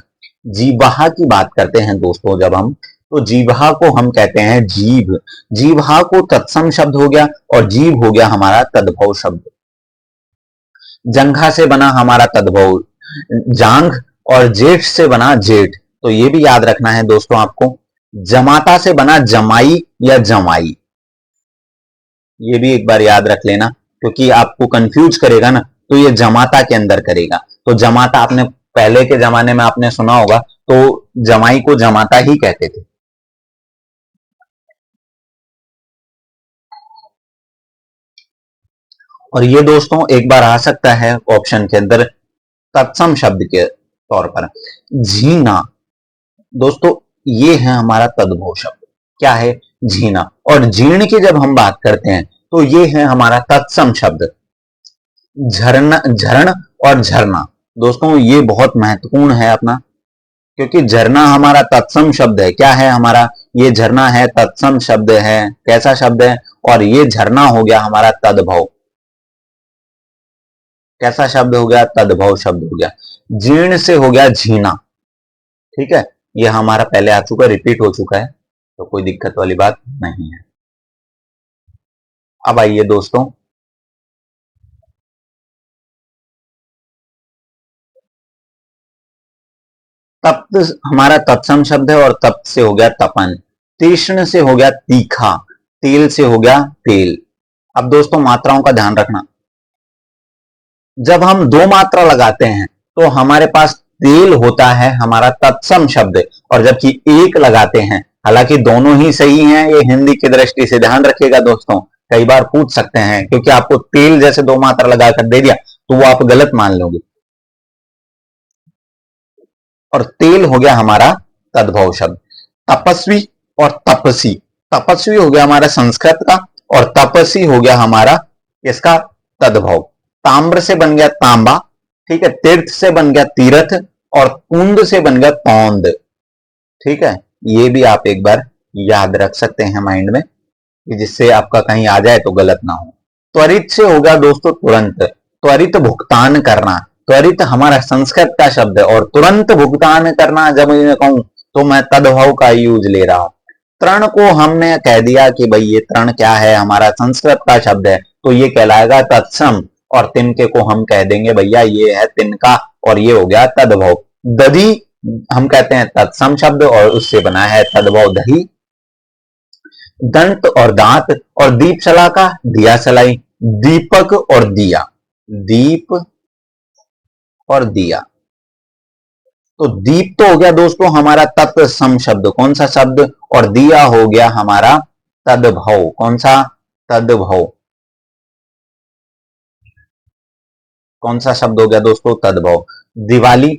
जीवहा की बात करते हैं दोस्तों जब हम, तो जीवहा को हम कहते हैं जीव, जीवहा को तत्सम शब्द हो गया और जीव हो गया हमारा तद्भव शब्द। जंघा से बना हमारा तद्भव जांघ, और जेठ से बना जेठ, तो ये भी याद रखना है दोस्तों आपको। जमाता से बना जमाई या जमाई, ये भी एक बार याद रख लेना क्योंकि आपको कंफ्यूज करेगा ना, तो ये जमाता के अंदर करेगा। तो जमाता आपने पहले के जमाने में आपने सुना होगा, तो जमाई को जमाता ही कहते थे। और ये दोस्तों एक बार आ सकता है ऑप्शन के अंदर तत्सम शब्द के तौर पर। झीना दोस्तों ये है हमारा तद्भव शब्द, क्या है झीना। और जीर्ण की जब हम बात करते हैं तो ये है हमारा तत्सम शब्द। झरना, झरण और झरना दोस्तों ये बहुत महत्वपूर्ण है अपना, क्योंकि झरना हमारा तत्सम शब्द है, क्या है हमारा ये झरना है तत्सम शब्द है, कैसा शब्द है, और ये झरना हो गया हमारा तद्भव, कैसा शब्द हो गया तद्भव शब्द हो गया। जीर्ण से हो गया झीना, ठीक है, ये हमारा पहले आ चुका, रिपीट हो चुका है, तो कोई दिक्कत वाली बात नहीं है। अब आइए दोस्तों, तप्त हमारा तत्सम शब्द है और तप्त से हो गया तपन। तीक्ष्ण से हो गया तीखा, तेल से हो गया तेल। अब दोस्तों मात्राओं का ध्यान रखना, जब हम दो मात्रा लगाते हैं तो हमारे पास तेल होता है हमारा तत्सम शब्द, और जबकि एक लगाते हैं, हालांकि दोनों ही सही हैं, ये हिंदी की दृष्टि से ध्यान रखिएगा दोस्तों, कई बार पूछ सकते हैं, क्योंकि आपको तेल जैसे दो मात्रा लगाकर दे दिया तो वो आप गलत मान लोगे। और तेल हो गया हमारा तद्भव शब्द। तपस्वी और तपसी, तपस्वी हो गया हमारा संस्कृत का और तपसी हो गया हमारा इसका तद्भव। ताम्र से बन गया तांबा, ठीक है, तीर्थ से बन गया तीर्थ और कुंद से बन गया कौंद, ठीक है। ये भी आप एक बार याद रख सकते हैं माइंड में, जिससे आपका कहीं आ जाए तो गलत ना हो। त्वरित से होगा दोस्तों तुरंत, त्वरित भुगतान करना, त्वरित हमारा संस्कृत का शब्द है और तुरंत भुगतान करना जब मैं कहूं तो मैं तद्भव का यूज ले रहा हूं। तृण को हमने कह दिया कि भाई ये तृण क्या है, हमारा संस्कृत का शब्द है, तो ये कहलाएगा तत्सम, और तिनके को हम कह देंगे भैया ये है तिनका, और ये हो गया तद्भव। दधी हम कहते हैं तत्सम शब्द और उससे बना है तद्भव दही। दंत और दांत और दीपशला का दिया सलाई, दीपक और दिया, दीप और दिया। तो दीप तो हो गया दोस्तों हमारा तत्सम शब्द, कौन सा शब्द, और दिया हो गया हमारा तद्भव, कौन सा, तद्भव। कौन सा शब्द हो गया दोस्तों, तद्भव। दिवाली,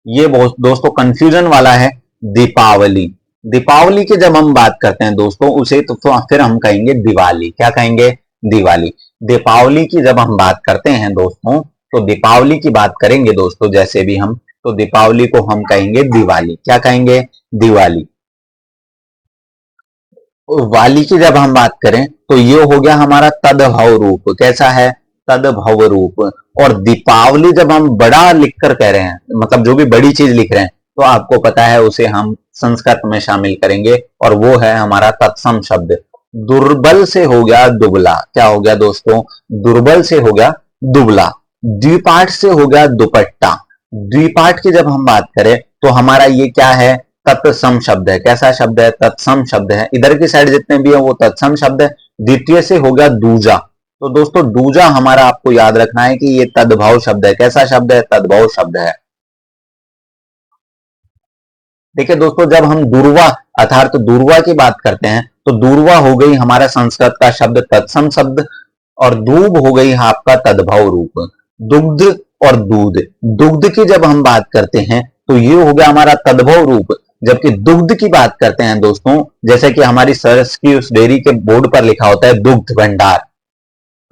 ये दोस्तों कंफ्यूजन वाला है, दीपावली। दीपावली की जब हम बात करते हैं दोस्तों उसे तो फिर हम कहेंगे दिवाली, क्या कहेंगे, दिवाली। दीपावली की जब हम बात करते हैं दोस्तों तो दीपावली की बात करेंगे दोस्तों जैसे भी हम, तो दीपावली को हम कहेंगे दिवाली, क्या कहेंगे, दिवाली। वाली की जब हम बात करें तो ये हो गया हमारा तद्भव रूप, कैसा है, तद्भव रूप। और दीपावली जब हम बड़ा लिखकर कह रहे हैं, मतलब जो भी बड़ी चीज लिख रहे हैं, तो आपको पता है उसे हम संस्कृत में शामिल करेंगे और वो है हमारा तत्सम शब्द। दुर्बल से हो गया दुबला, क्या हो गया दोस्तों, दुर्बल से हो गया दुबला। द्विपाठ से हो गया दुपट्टा। द्विपाठ की जब हम बात करें तो हमारा ये क्या है, तत्सम शब्द है, कैसा शब्द है, तत्सम शब्द है। इधर की साइड जितने भी है वो तत्सम शब्द है। द्वितीय से हो गया दूजा, तो दोस्तों दूजा हमारा आपको याद रखना है कि ये तद्भव शब्द है, कैसा शब्द है, तद्भव शब्द है। देखिए दोस्तों जब हम दूर्वा अर्थात दूर्वा की बात करते हैं तो दूर्वा हो गई हमारा संस्कृत का शब्द तत्सम शब्द, और दूब हो गई आपका तद्भव रूप। दुग्ध और दूध, दुग्ध की जब हम बात करते हैं तो ये हो गया हमारा तद्भव रूप, जबकि दुग्ध की बात करते हैं दोस्तों जैसे कि हमारी सरस की उस डेयरी के बोर्ड पर लिखा होता है दुग्ध भंडार,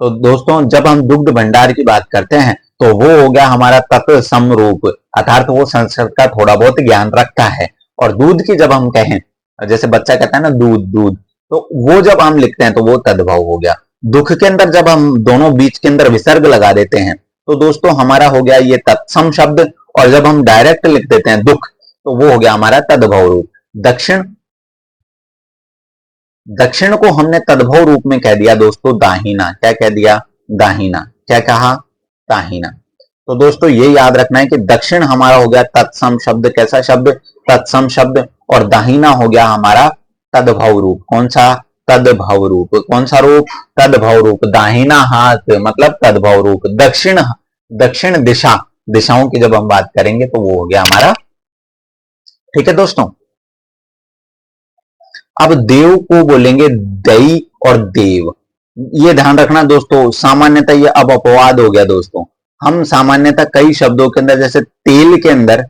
तो दोस्तों जब हम दुग्ध भंडार की बात करते हैं तो वो हो गया हमारा तत्सम रूप, अर्थात वो संस्कृत का थोड़ा बहुत ज्ञान रखता है। और दूध की जब हम कहें, जैसे बच्चा कहता है ना दूध दूध, तो वो जब हम लिखते हैं तो वो तद्भव हो गया। दुख के अंदर जब हम दोनों बीच के अंदर विसर्ग लगा देते हैं तो दोस्तों हमारा हो गया ये तत्सम शब्द, और जब हम डायरेक्ट लिख देते हैं दुख तो वो हो गया हमारा तद्भव रूप। दक्षिण, दक्षिण को हमने तद्भव रूप में कह दिया दोस्तों दाहिना, क्या कह दिया, दाहिना, क्या कहा, दाहिना। तो दोस्तों ये याद रखना है कि दक्षिण हमारा हो गया तत्सम शब्द, कैसा शब्द, तत्सम शब्द, और दाहिना हो गया हमारा तद्भव रूप, कौन सा, तद्भव रूप, कौन सा रूप, तद्भव रूप। दाहिना हाथ मतलब तद्भव रूप। दक्षिण, दक्षिण दिशा, दिशाओं की जब हम बात करेंगे तो वो हो गया हमारा, ठीक है दोस्तों। अब देव को बोलेंगे दई और देव, ये ध्यान रखना दोस्तों, सामान्यतः ये अब अपवाद हो गया दोस्तों। हम सामान्यतः कई शब्दों के अंदर जैसे तेल के अंदर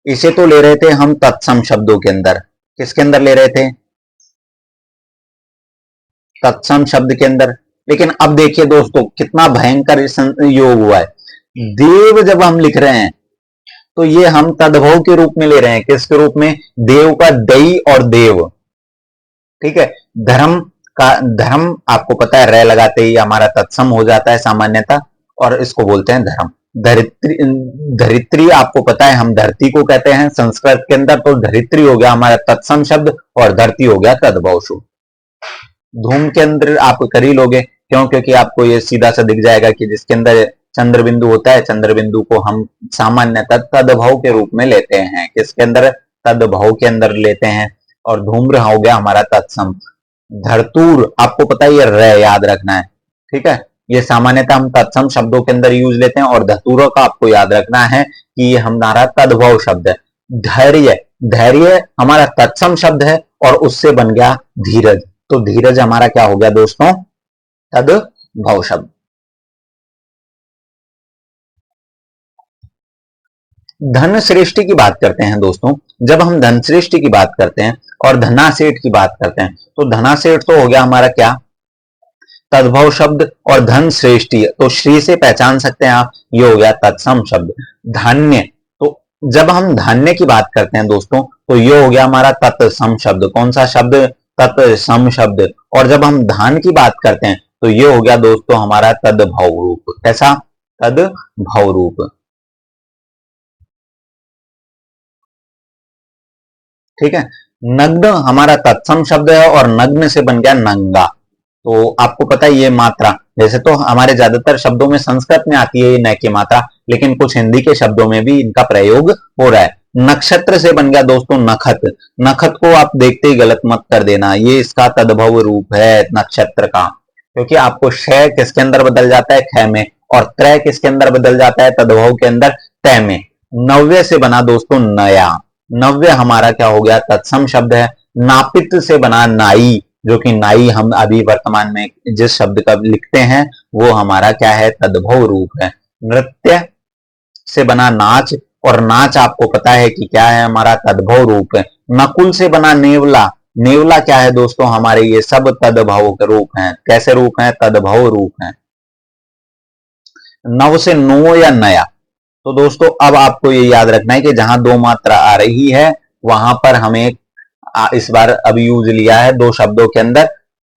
इसे तो ले रहे थे हम तत्सम शब्दों के अंदर, किसके अंदर ले रहे थे, तत्सम शब्द के अंदर। लेकिन अब देखिए दोस्तों कितना भयंकर योग हुआ है, देव जब हम लिख रहे हैं तो ये हम तद्भव के रूप में ले रहे हैं, किसके रूप में, देव का दई और देव, ठीक है। धर्म का, धर्म आपको पता है रे लगाते ही हमारा तत्सम हो जाता है सामान्यतः, और इसको बोलते हैं धर्म। धरित्री, धरित्री आपको पता है हम धरती को कहते हैं संस्कृत के अंदर, तो धरित्री हो गया हमारा तत्सम शब्द और धरती हो गया तद्भव शब्द। धूम के अंदर आप कर ही लोगे, क्यों, क्योंकि आपको ये सीधा सा दिख जाएगा कि जिसके अंदर चंद्र बिंदु होता है, चंद्र बिंदु को हम सामान्यतः तद्भव के रूप में लेते हैं, किसके अंदर, तद्भव के अंदर लेते हैं। और धूम्र हो गया हमारा तत्सम। धरतूर आपको पता है ये रे याद रखना है, ठीक है, ये सामान्यतः हम तत्सम शब्दों के अंदर यूज लेते हैं। और धतूर का आपको याद रखना है कि ये हमारा तद्भव शब्द है। धैर्य, धैर्य हमारा तत्सम शब्द है और उससे बन गया धीरज, तो धीरज हमारा क्या हो गया दोस्तों, तद्भव शब्द। धन श्रेष्ठी की बात करते हैं दोस्तों, जब हम धन श्रेष्ठी की बात करते हैं और धनासेठ की बात करते हैं, तो धनासेठ तो हो गया हमारा क्या, तद्भव शब्द, और धन श्रेष्ठी तो श्री से पहचान सकते हैं आप, ये हो गया तत्सम शब्द। धान्य, तो जब हम धान्य की बात करते हैं दोस्तों, तो ये हो गया हमारा तत्सम शब्द। कौन सा शब्द, तत्सम शब्द। और जब हम धान की बात करते हैं, तो ये हो गया दोस्तों हमारा तद्भव रूप। कैसा, तद्भव रूप। ठीक है। नग्न हमारा तत्सम शब्द है और नग्न से बन गया नंगा। तो आपको पता है ये मात्रा, जैसे तो हमारे ज्यादातर शब्दों में संस्कृत में आती है ये न की मात्रा, लेकिन कुछ हिंदी के शब्दों में भी इनका प्रयोग हो रहा है। नक्षत्र से बन गया दोस्तों नखत। नखत को आप देखते ही गलत मत कर देना, ये इसका तद्भव रूप है नक्षत्र का, क्योंकि आपको क्षय किसके अंदर बदल जाता है, ख में, और त्रय किसके अंदर बदल जाता है, तद्भव के अंदर, तय में। नव्य से बना दोस्तों नया। नव्य हमारा क्या हो गया, तत्सम शब्द है। नापित से बना नाई, जो कि नाई हम अभी वर्तमान में जिस शब्द का लिखते हैं वो हमारा क्या है, तद्भव रूप है। नृत्य से बना नाच, और नाच आपको पता है कि क्या है, हमारा तद्भव रूप है। नकुल से बना नेवला। नेवला क्या है दोस्तों, हमारे ये सब तद्भव के रूप हैं। कैसे रूप हैं, तद्भव रूप हैं। नव से नो या नया, तो दोस्तों अब आपको ये याद रखना है कि जहां दो मात्रा आ रही है वहां पर हमें इस बार अब यूज लिया है दो शब्दों के अंदर।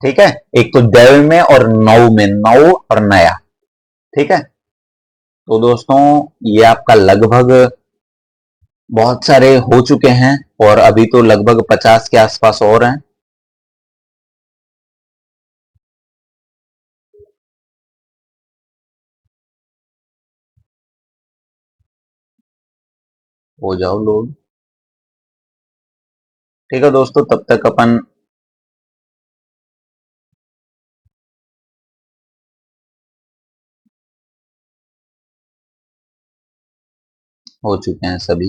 ठीक है, एक तो दैव में और नौ में, नौ और नया। ठीक है, तो दोस्तों ये आपका लगभग बहुत सारे हो चुके हैं और अभी तो लगभग 50 के आसपास और हैं। हो जाओ लोग। ठीक है दोस्तों, तब तक अपन हो चुके हैं सभी।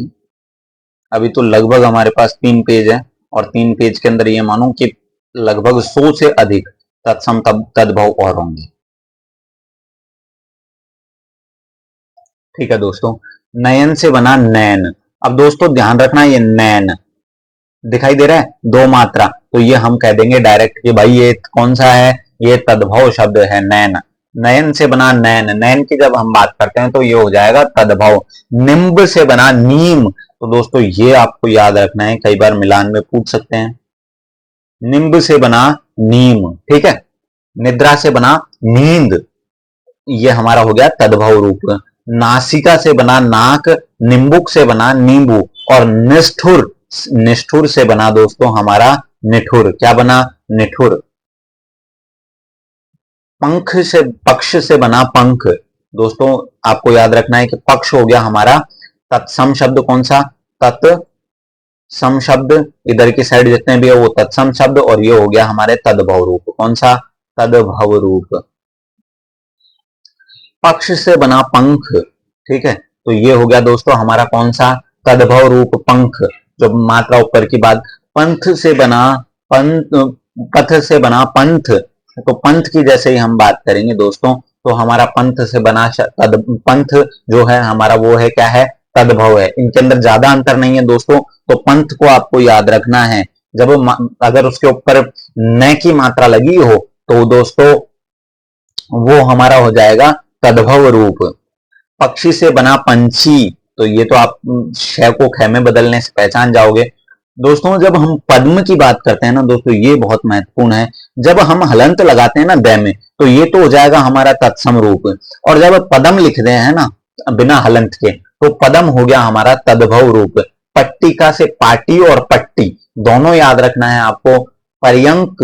अभी तो लगभग हमारे पास 3 पेज है और 3 पेज के अंदर ये मानो कि लगभग 100 से अधिक तत्सम तद्भव और होंगे। ठीक है दोस्तों, नयन से बना नैन। अब दोस्तों ध्यान रखना, ये नैन दिखाई दे रहा है दो मात्रा, तो ये हम कह देंगे डायरेक्ट कि भाई ये कौन सा है, ये तद्भव शब्द है नैन। नयन से बना नैन, नैन की जब हम बात करते हैं तो ये हो जाएगा तद्भव। निम्ब से बना नीम, तो दोस्तों ये आपको याद रखना है, कई बार मिलान में पूछ सकते हैं। निम्ब से बना नीम। ठीक है, निद्रा से बना नींद, ये हमारा हो गया तद्भव रूप। नासिका से बना नाक, निम्बुक से बना नींबू, और निष्ठुर, निष्ठुर से बना दोस्तों हमारा निठुर। क्या बना, निठुर। पंख से, पक्ष से बना पंख। दोस्तों आपको याद रखना है कि पक्ष हो गया हमारा तत्सम शब्द। कौन सा, तत्सम शब्द। इधर की साइड जितने भी है वो तत्सम शब्द, और ये हो गया हमारे तद्भव रूप। कौन सा, तद्भव रूप। पक्ष से बना पंख। ठीक है, तो ये हो गया दोस्तों हमारा कौन सा, तद्भव रूप पंख। जो मात्रा ऊपर की बात, पंथ से बना पंथ, पथ से बना पंथ। तो पंथ की जैसे ही हम बात करेंगे दोस्तों, तो हमारा पंथ से बना पंथ जो है हमारा वो है क्या है, तद्भव है। इनके अंदर ज्यादा अंतर नहीं है दोस्तों। तो पंथ को आपको याद रखना है, जब अगर उसके ऊपर न की मात्रा लगी हो तो दोस्तों वो हमारा हो जाएगा तद्भव रूप। पक्षी से बना पंछी, तो ये तो आप श को ख में बदलने से पहचान जाओगे। दोस्तों जब हम पद्म की बात करते हैं ना दोस्तों, ये बहुत महत्वपूर्ण है। जब हम हलंत लगाते हैं ना द में, तो ये तो हो जाएगा हमारा तत्सम रूप। और जब पदम लिखते हैं ना बिना हलंत के, तो पदम हो गया हमारा तद्भव रूप। पट्टिका से पाटी और पट्टी दोनों याद रखना है आपको। पर्यंक,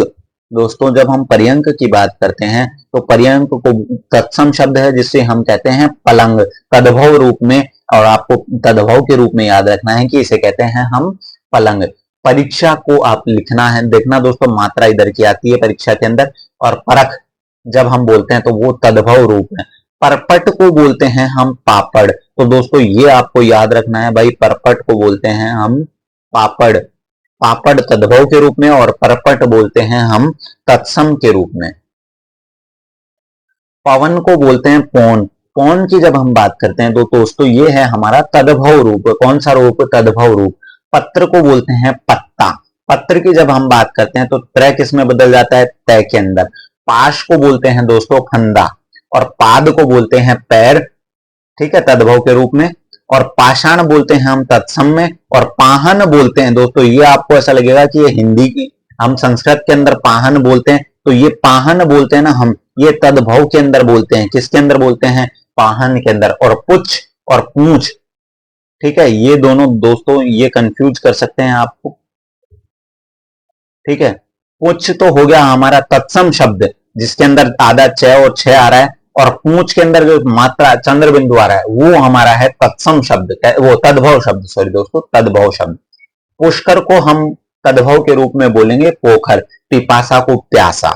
दोस्तों जब हम पर्यंक की बात करते हैं तो पर्यंक को तत्सम शब्द है जिससे हम कहते हैं पलंग, तद्भव रूप में। और आपको तद्भव के रूप में याद रखना है कि इसे कहते हैं हम पलंग। परीक्षा को आप लिखना है, देखना दोस्तों मात्रा इधर की आती है परीक्षा के अंदर। और परख जब हम बोलते हैं तो वो तद्भव रूप है। परपट को बोलते हैं हम पापड़, तो दोस्तों ये आपको याद रखना है भाई, परपट को बोलते हैं हम पापड़। पापड़ तद्भव के रूप में और परपट बोलते हैं हम तत्सम के रूप में। पवन को बोलते हैं पौन। पौन की जब हम बात करते हैं तो दोस्तों ये है हमारा तद्भव रूप। कौन सा रूप? तद्भव रूप। पत्र को बोलते हैं पत्ता। पत्र की जब हम बात करते हैं तो त्रय किस में बदल जाता है? तय के अंदर। पाश को बोलते हैं दोस्तों फंदा और पाद को बोलते हैं पैर, ठीक है, तद्भव के रूप में। और पाषाण बोलते हैं हम तत्सम में। और पाहन बोलते हैं दोस्तों, ये आपको ऐसा लगेगा कि ये हिंदी की, हम संस्कृत के अंदर पाहन बोलते हैं, तो ये पाहन बोलते हैं ना हम, ये तद्भव के अंदर बोलते हैं। किसके अंदर बोलते हैं? पाहन के अंदर। और पुच्छ और पूंछ, ठीक है, ये दोनों दोस्तों ये कंफ्यूज कर सकते हैं आपको, ठीक है। पुच्छ तो हो गया हमारा तत्सम शब्द जिसके अंदर आधा च और छ आ रहा है, और पूंछ के अंदर जो मात्रा चंद्र बिंदु आ रहा है वो हमारा है तत्सम शब्द, वो तद्भव शब्द, सॉरी दोस्तों, तद्भव शब्द। पुष्कर को हम तद्भव के रूप में बोलेंगे पोखर। पिपासा को प्यासा।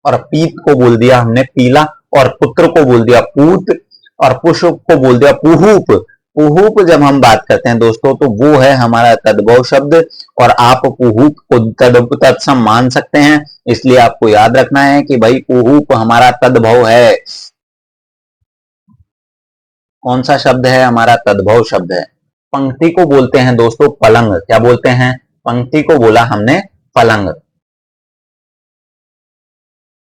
और पीत को बोल दिया हमने पीला, और पुत्र को बोल दिया पूत, और पुष्प को बोल दिया पुहूप। पुहूप जब हम बात करते हैं दोस्तों तो वो है हमारा तद्भव शब्द, और आप पुहूप को तत्सम मान सकते हैं, इसलिए आपको याद रखना है कि भाई पुहूप हमारा तद्भव है। कौन सा शब्द है? हमारा तद्भव शब्द है। पंक्ति को बोलते हैं दोस्तों पलंग। क्या बोलते हैं? पंक्ति को बोला हमने पलंग,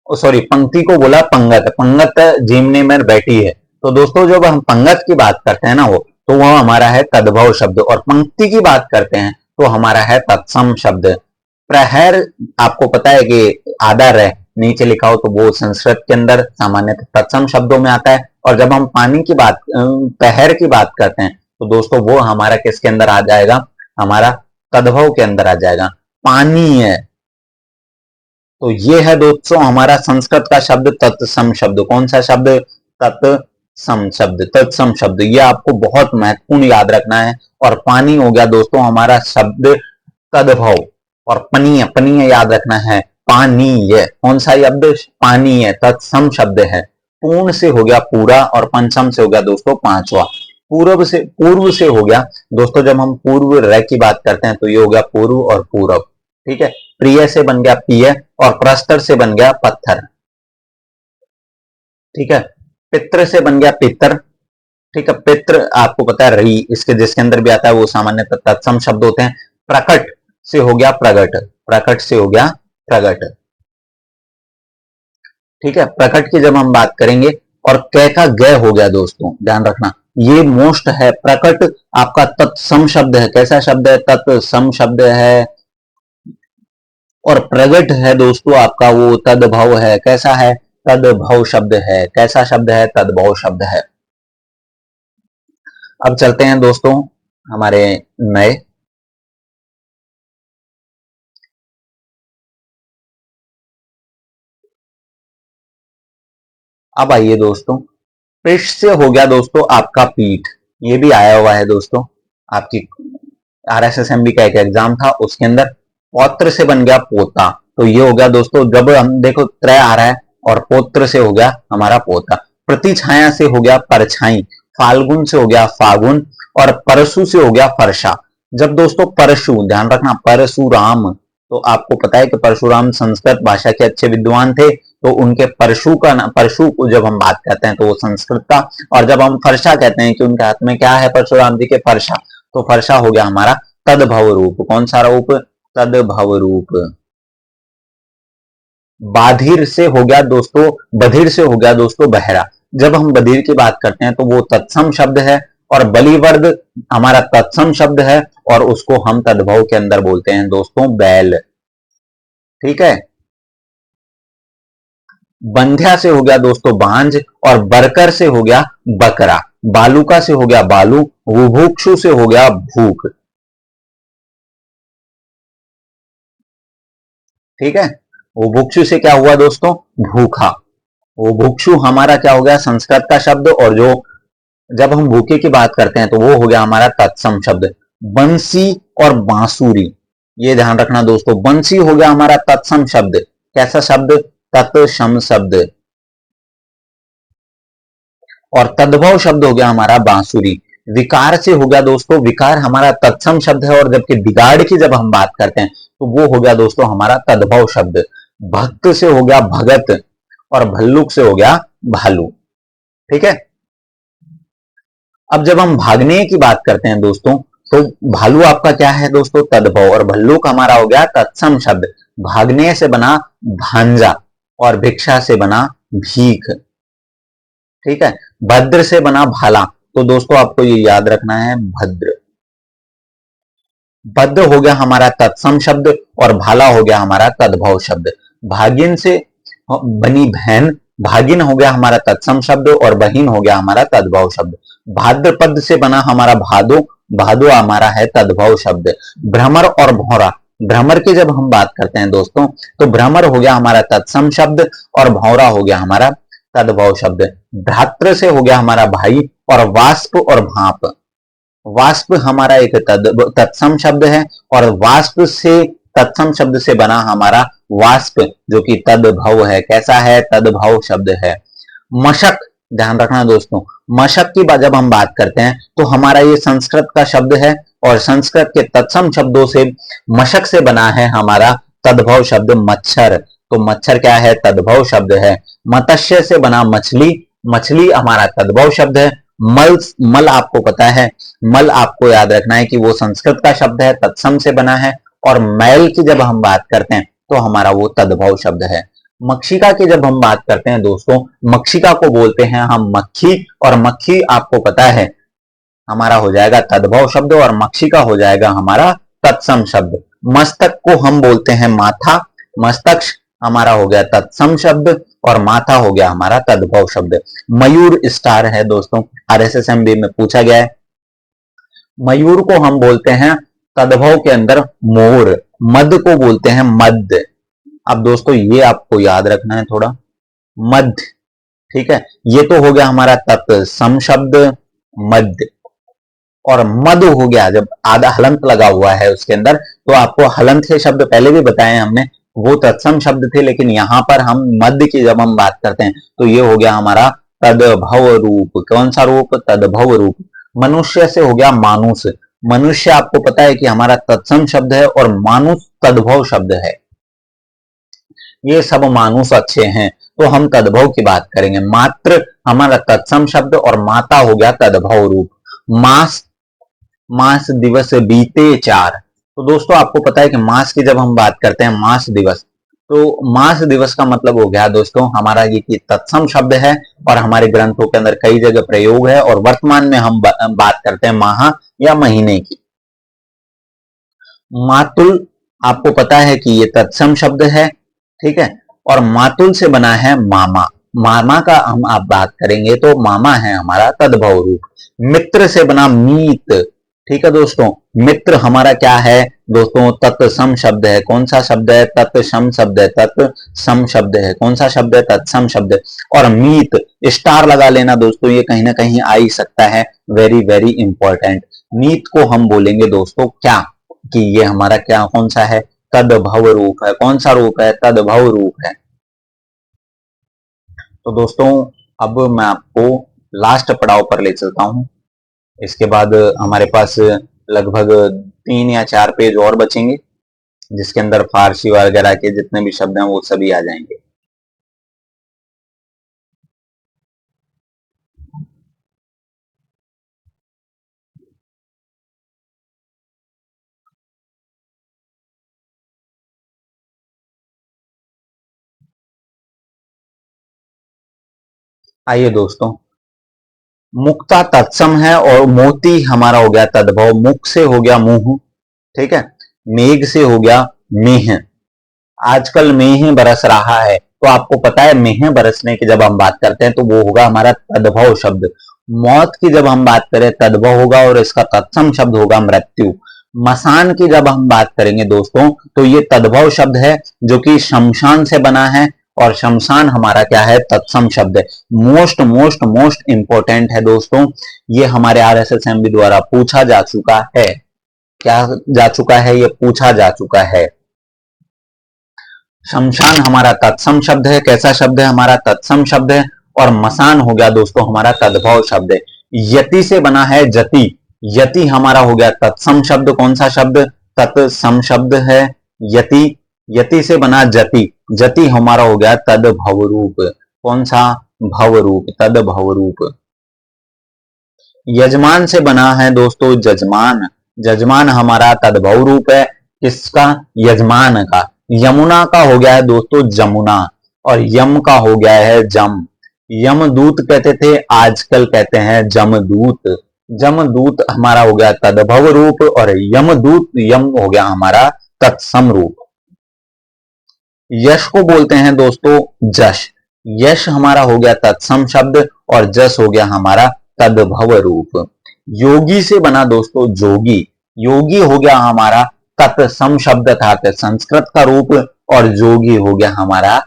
सॉरी, पंक्ति को बोला पंगत। पंगत जीमने में बैठी है, तो दोस्तों जब हम पंगत की बात करते हैं ना वो, तो वह हमारा है तद्भव शब्द, और पंक्ति की बात करते हैं तो हमारा है तत्सम शब्द। प्रहर, आपको पता है कि आदर है नीचे लिखा हो, तो वो संस्कृत के अंदर सामान्यतः तत्सम शब्दों में आता है। और जब हम पानी की बात, प्रहर की बात करते हैं तो दोस्तों वो हमारा किसके अंदर आ जाएगा? हमारा तद्भव के अंदर आ जाएगा। पानी है, तो ये है दोस्तों हमारा संस्कृत का शब्द तत्सम शब्द। कौन सा शब्द? तत्सम शब्द, तत्सम शब्द। ये आपको बहुत महत्वपूर्ण याद रखना है। और पानी हो गया दोस्तों हमारा शब्द तद्भव, और पनीय, पनीय याद रखना है, पानीय। कौन सा शब्द? पानीय, तत्सम शब्द है। पूर्ण से हो गया पूरा, और पंचम से हो गया दोस्तों पांचवा। पूर्व से हो गया दोस्तों, जब हम पूर्व रह की बात करते हैं तो ये हो गया पूर्व और पूरब, ठीक है। प्रिय से बन गया पिय, और प्रस्तर से बन गया पत्थर, ठीक है। पित्र से बन गया पितर, ठीक है। पित्र आपको पता है री, इसके जिसके अंदर भी आता है वो सामान्य तत्सम शब्द होते हैं। प्रकट से हो गया प्रगट, प्रकट से हो गया प्रगट, ठीक है। प्रकट की जब हम बात करेंगे, और कै का ग हो गया दोस्तों, ध्यान रखना ये मोस्ट है। प्रकट आपका तत्सम शब्द है। कैसा शब्द है? तत्सम शब्द है। और प्रगट है दोस्तों आपका वो तद्भव है। कैसा है? तद्भव शब्द है। कैसा शब्द है? तद्भव शब्द है। अब चलते हैं दोस्तों हमारे नए, अब आइए दोस्तों, पृष्ठ से हो गया दोस्तों आपका पीठ। ये भी आया हुआ है दोस्तों, आपकी RSSMB का एक एग्जाम था उसके अंदर। पौत्र से बन गया पोता, तो ये हो गया दोस्तों, जब हम देखो त्रय आ रहा है, और पौत्र से हो गया हमारा पोता। प्रतिछाया से हो गया परछाई। फाल्गुन से हो गया फागुन, और परशु से हो गया फरसा। जब दोस्तों परशु, ध्यान रखना, परशुराम, तो आपको पता है कि परशुराम संस्कृत भाषा के अच्छे विद्वान थे, तो उनके परशु का नाम, परशु को जब हम बात करते हैं तो वो संस्कृत का, और जब हम फरसा कहते हैं कि उनके हाथ में क्या है परशुराम जी के? फरसा, तो फरसा हो गया हमारा तद्भव रूप। कौन सा रूप? तद्भव रूप। बाधिर से हो गया दोस्तों, बधिर से हो गया दोस्तों बहरा। जब हम बधिर की बात करते हैं तो वो तत्सम शब्द है, और बलिवर्द हमारा तत्सम शब्द है, और उसको हम तद्भव के अंदर बोलते हैं दोस्तों बैल, ठीक है। बंध्या से हो गया दोस्तों बांझ, और बरकर से हो गया बकरा। बालुका से हो गया बालू। बुभुक्षु से हो गया भूख, ठीक है। बुभुक्षु से क्या हुआ दोस्तों? भूखा। बुभुक्षु हमारा क्या हो गया? संस्कृत का शब्द, और जो जब हम भूखे की बात करते हैं तो वो हो गया हमारा तत्सम शब्द। बंसी और बांसुरी, ये ध्यान रखना दोस्तों, बंसी हो गया हमारा तत्सम शब्द। कैसा शब्द? तत्सम शब्द। और तद्भव शब्द हो गया हमारा बांसुरी। विकार से हो गया दोस्तों, विकार हमारा तत्सम शब्द है, और जबकि बिगाड़ की जब हम बात करते हैं तो वो हो गया दोस्तों हमारा तद्भव शब्द। भक्त से हो गया भगत, और भल्लुक से हो गया भालू। ठीक है, अब जब हम भागने की बात करते हैं दोस्तों, तो भालू आपका क्या है दोस्तों, तद्भव, और भल्लुक हमारा हो गया तत्सम शब्द। भागने से बना भांजा, और भिक्षा से बना भीख। ठीक है, भद्र से बना भाला, तो दोस्तों आपको ये याद रखना है, भद्र। भद्र हो गया हमारा तत्सम शब्द, और भाला हो गया हमारा तद्भव शब्द। भागिन से बनी बहन, भागिन हो गया हमारा तत्सम शब्द, और बहिन हो गया हमारा तद्भव शब्द। भाद्रपद से बना हमारा भादो, भादो हमारा है तद्भव शब्द। भ्रमर और भौरा, भ्रमर की जब हम बात करते हैं दोस्तों, तो भ्रमर हो गया हमारा तत्सम शब्द, और भौरा हो गया हमारा तद्भव शब्द। भ्रातृ से हो गया हमारा भाई, और वाष्प और भाप, वाष्प हमारा एक तत्सम शब्द है, और वाष्प से तत्सम शब्द से बना हमारा वाष्प, जो कि तद्भव है। कैसा है, तद्भव शब्द है। मशक, ध्यान रखना दोस्तों, मशक की जब हम बात करते हैं तो हमारा ये संस्कृत का शब्द है, और संस्कृत के तत्सम शब्दों से मशक से बना है हमारा तद्भव शब्द मच्छर। तो मच्छर क्या है, तद्भव शब्द है। मत्स्य से बना मछली, मछली हमारा तद्भव शब्द है। मल, मल आपको पता है, मल आपको याद रखना है कि वो संस्कृत का शब्द है, तत्सम से बना है। और मैल की जब हम बात करते हैं तो हमारा वो तद्भव शब्द है। मक्षिका की जब हम बात करते हैं दोस्तों, मक्षिका को बोलते हैं हम मक्खी, और मक्खी आपको पता है हमारा हो जाएगा तद्भव शब्द, और मक्षिका हो जाएगा हमारा तत्सम शब्द। मस्तक को हम बोलते हैं माथा, मस्तक हमारा हो गया तत्सम शब्द, और माथा हो गया हमारा तद्भव शब्द। मयूर स्टार है दोस्तों, RSSMB में पूछा गया है। मयूर को हम बोलते हैं तद्भव के अंदर मोर, मद को बोलते हैं मद। अब दोस्तों ये आपको याद रखना है थोड़ा, मद। ठीक है, ये तो हो गया हमारा तत्सम शब्द मद, और मद हो गया जब आधा हलंत लगा हुआ है उसके अंदर, तो आपको हलंत के शब्द पहले भी बताए हमने, वो तत्सम शब्द थे, लेकिन यहां पर हम मद की जब हम बात करते हैं तो ये हो गया हमारा तद्भव रूप। कौन सा रूप, तद्भव रूप। मनुष्य से हो गया मानुष, मनुष्य आपको पता है कि हमारा तत्सम शब्द है, और मानुष तद्भव शब्द है। ये सब मानुष अच्छे हैं, तो हम तद्भव की बात करेंगे। मात्र हमारा तत्सम शब्द, और माता हो गया तद्भव रूप। मास, मास दिवस बीते 4, तो दोस्तों आपको पता है कि मास की जब हम बात करते हैं, मास दिवस, तो मास दिवस का मतलब हो गया दोस्तों हमारा ये तत्सम शब्द है, और हमारे ग्रंथों के अंदर कई जगह प्रयोग है, और वर्तमान में हम बात करते हैं माह या महीने की। मातुल आपको पता है कि ये तत्सम शब्द है, ठीक है, और मातुल से बना है मामा। मामा का हम आप बात करेंगे तो मामा है हमारा तद्भव रूप। मित्र से बना मीत, ठीक है दोस्तों, मित्र हमारा क्या है दोस्तों, तत्सम शब्द है। कौन सा शब्द है, तत्सम शब्द है, तत्सम शब्द है। कौन सा शब्द है, तत्सम शब्द। और मीत, स्टार लगा लेना दोस्तों, ये कहीं ना कहीं आ ही सकता है, वेरी वेरी इंपॉर्टेंट। मीत को हम बोलेंगे दोस्तों क्या, कि ये हमारा क्या, कौन सा है, तद्भव रूप है। कौन सा रूप है, तद्भव रूप है। तो दोस्तों अब मैं आपको लास्ट पड़ाव पर ले चलता हूं, इसके बाद हमारे पास लगभग 3 या 4 पेज और बचेंगे, जिसके अंदर फारसी वगैरह के जितने भी शब्द हैं वो सभी आ जाएंगे। आइए दोस्तों, मुक्ता तत्सम है, और मोती हमारा हो गया तद्भव। मुख से हो गया मुंह, ठीक है। मेघ से हो गया मेह, आजकल मेह बरस रहा है, तो आपको पता है मेह बरसने की जब हम बात करते हैं तो वो होगा हमारा तद्भव शब्द। मौत की जब हम बात करें तद्भव होगा, और इसका तत्सम शब्द होगा मृत्यु। मसान की जब हम बात करेंगे दोस्तों, तो ये तद्भव शब्द है, जो कि शमशान से बना है, और शमशान हमारा क्या है, तत्सम शब्द है। मोस्ट मोस्ट मोस्ट इंपॉर्टेंट है दोस्तों, ये हमारे RSSMB द्वारा पूछा जा चुका है। क्या जा चुका है, ये पूछा जा चुका है। शमशान हमारा तत्सम शब्द है। कैसा शब्द है, हमारा तत्सम शब्द है। और मसान हो गया दोस्तों हमारा तद्भव शब्द है। यति से बना है जति, यति हमारा हो गया तत्सम शब्द। कौन सा शब्द? तत्सम शब्द है यति। यति से बना जति, जति हमारा हो गया तद्भव रूप। कौन सा? भव रूप, तद्भव रूप। यजमान से बना है दोस्तों जजमान, जजमान हमारा तद्भव रूप है। किसका? यजमान का। यमुना का हो गया है दोस्तों जमुना, और यम का हो गया है जम। यमदूत कहते थे, आजकल कहते हैं जमदूत। जमदूत हमारा हो गया तद्भव रूप, और यमदूत यम हो गया हमारा तत्सम रूप। यश को बोलते हैं दोस्तों जश, यश हमारा हो गया तत्सम शब्द, और जस हो गया हमारा तद्भव रूप। योगी से बना दोस्तों जोगी, योगी हो गया हमारा तत्सम शब्द था संस्कृत का रूप, और जोगी हो गया हमारा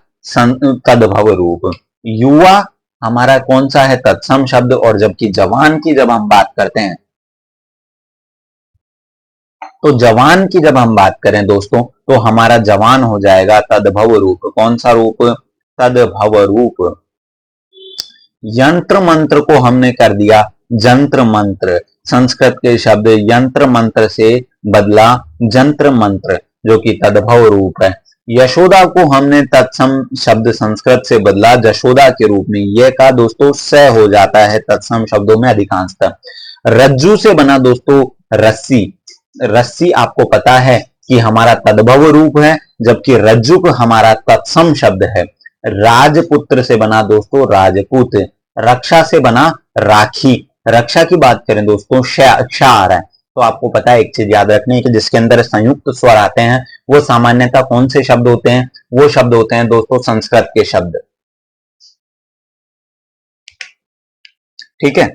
तद्भव रूप। युवा हमारा कौन सा है? तत्सम शब्द, और जबकि जवान की जब हम बात करते हैं, तो जवान की जब हम बात करें दोस्तों, तो हमारा जवान हो जाएगा तद्भव रूप। कौन सा रूप? तद्भव रूप। यंत्र मंत्र को हमने कर दिया जंत्र मंत्र, संस्कृत के शब्द यंत्र मंत्र से बदला जंत्र मंत्र, जो कि तद्भव रूप है। यशोदा को हमने तत्सम शब्द संस्कृत से बदला जशोदा के रूप में, यह का दोस्तों स हो जाता है तत्सम शब्दों में अधिकांशतः। रज्जू से बना दोस्तों रस्सी, रस्सी आपको पता है कि हमारा तद्भव रूप है, जबकि रज्जुक हमारा तत्सम शब्द है। राजपुत्र से बना दोस्तों राजपूत। रक्षा से बना राखी, रक्षा की बात करें दोस्तों क्षा आ रहा है, तो आपको पता है एक चीज याद रखनी है कि जिसके अंदर संयुक्त स्वर आते हैं वो सामान्यतः कौन से शब्द होते हैं? वो शब्द होते हैं दोस्तों संस्कृत के शब्द। ठीक है,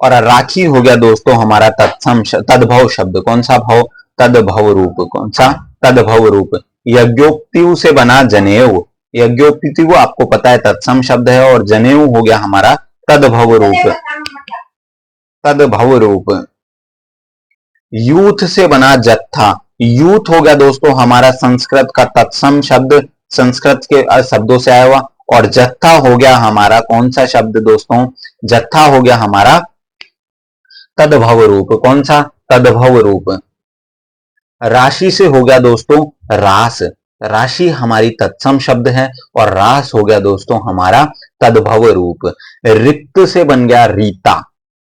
और राखी हो गया दोस्तों हमारा तत्सम तद्भव शब्द। कौन सा भव? तद्भव रूप। कौन सा? तद्भव रूप। यज्ञोक्ति से बना जनेऊ, यज्ञोक्ति आपको पता है तत्सम शब्द है, और जनेऊ हो गया हमारा तद्भव रूप। तद्भव रूप। यूथ से बना जत्था, यूथ हो गया दोस्तों हमारा संस्कृत का तत्सम शब्द, संस्कृत के शब्दों से आया हुआ, और जत्था हो गया हमारा कौन सा शब्द दोस्तों? जत्था हो गया हमारा तद्भव रूप। कौन सा? तद्भव रूप। राशि से हो गया दोस्तों रास, राशि हमारी तत्सम शब्द है, और रास हो गया दोस्तों हमारा तद्भव रूप। रिक्त से बन गया रीता।